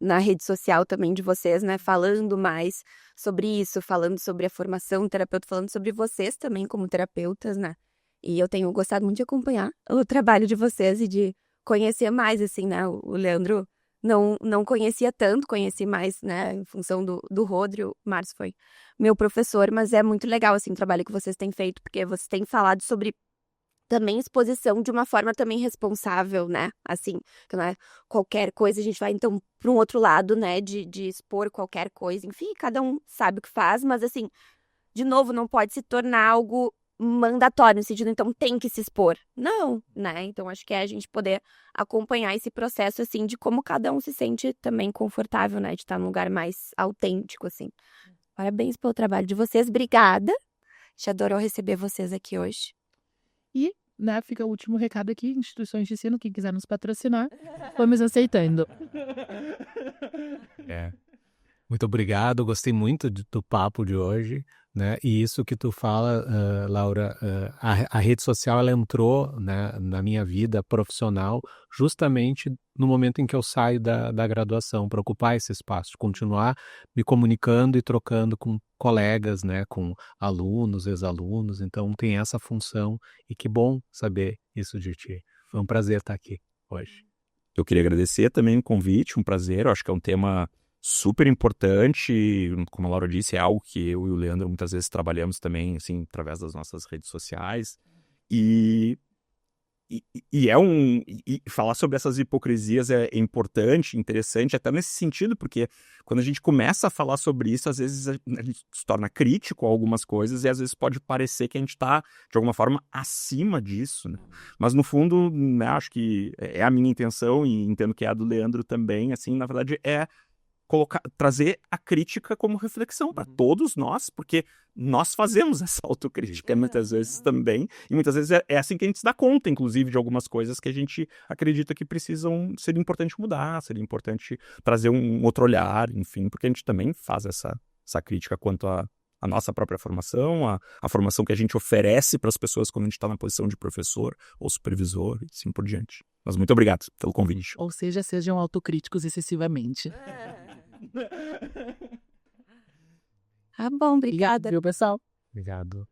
na rede social também de vocês, né? Falando mais sobre isso, falando sobre a formação terapeuta, falando sobre vocês também como terapeutas, né? E eu tenho gostado muito de acompanhar o trabalho de vocês e de conhecer mais, assim, né? O Leandro não conhecia tanto, conheci mais, né, em função do Rodrigo. O Márcio foi meu professor, mas é muito legal, assim, o trabalho que vocês têm feito, porque vocês têm falado sobre também exposição de uma forma também responsável, né, assim, que não é qualquer coisa, a gente vai, então, para um outro lado, né, de expor qualquer coisa, enfim, cada um sabe o que faz, mas, assim, de novo, não pode se tornar algo mandatório, no sentido, então, tem que se expor. Não, né, então, acho que é a gente poder acompanhar esse processo, assim, de como cada um se sente também confortável, né, de estar num lugar mais autêntico, assim. Parabéns pelo trabalho de vocês, obrigada. A gente adorou receber vocês aqui hoje. E, né, fica o último recado aqui, instituições de ensino, quem quiser nos patrocinar, vamos aceitando. Muito obrigado, gostei muito do papo de hoje, né? E isso que tu fala, Laura, a rede social ela entrou, né, na minha vida profissional justamente no momento em que eu saio da graduação, para ocupar esse espaço, continuar me comunicando e trocando com colegas, né, com alunos, ex-alunos. Então tem essa função e que bom saber isso de ti. Foi um prazer estar aqui hoje. Eu queria agradecer também o convite, um prazer. Eu acho que é um tema super importante, como a Laura disse, é algo que eu e o Leandro muitas vezes trabalhamos também, assim, através das nossas redes sociais. E falar sobre essas hipocrisias é importante, interessante, até nesse sentido, porque quando a gente começa a falar sobre isso, às vezes a gente se torna crítico a algumas coisas e às vezes pode parecer que a gente está, de alguma forma, acima disso, né? Mas no fundo, né, acho que é a minha intenção e entendo que é a do Leandro também, assim, na verdade é trazer a crítica como reflexão para todos nós, porque nós fazemos essa autocrítica muitas vezes também, e muitas vezes é assim que a gente se dá conta, inclusive, de algumas coisas que a gente acredita que precisam, seria importante mudar, seria importante trazer um outro olhar, enfim, porque a gente também faz essa crítica quanto a nossa própria formação, a formação que a gente oferece para as pessoas quando a gente está na posição de professor ou supervisor, e assim por diante. Mas muito obrigado pelo convite. Ou seja, sejam autocríticos excessivamente. Tá bom, obrigada. Viu, pessoal? Obrigado.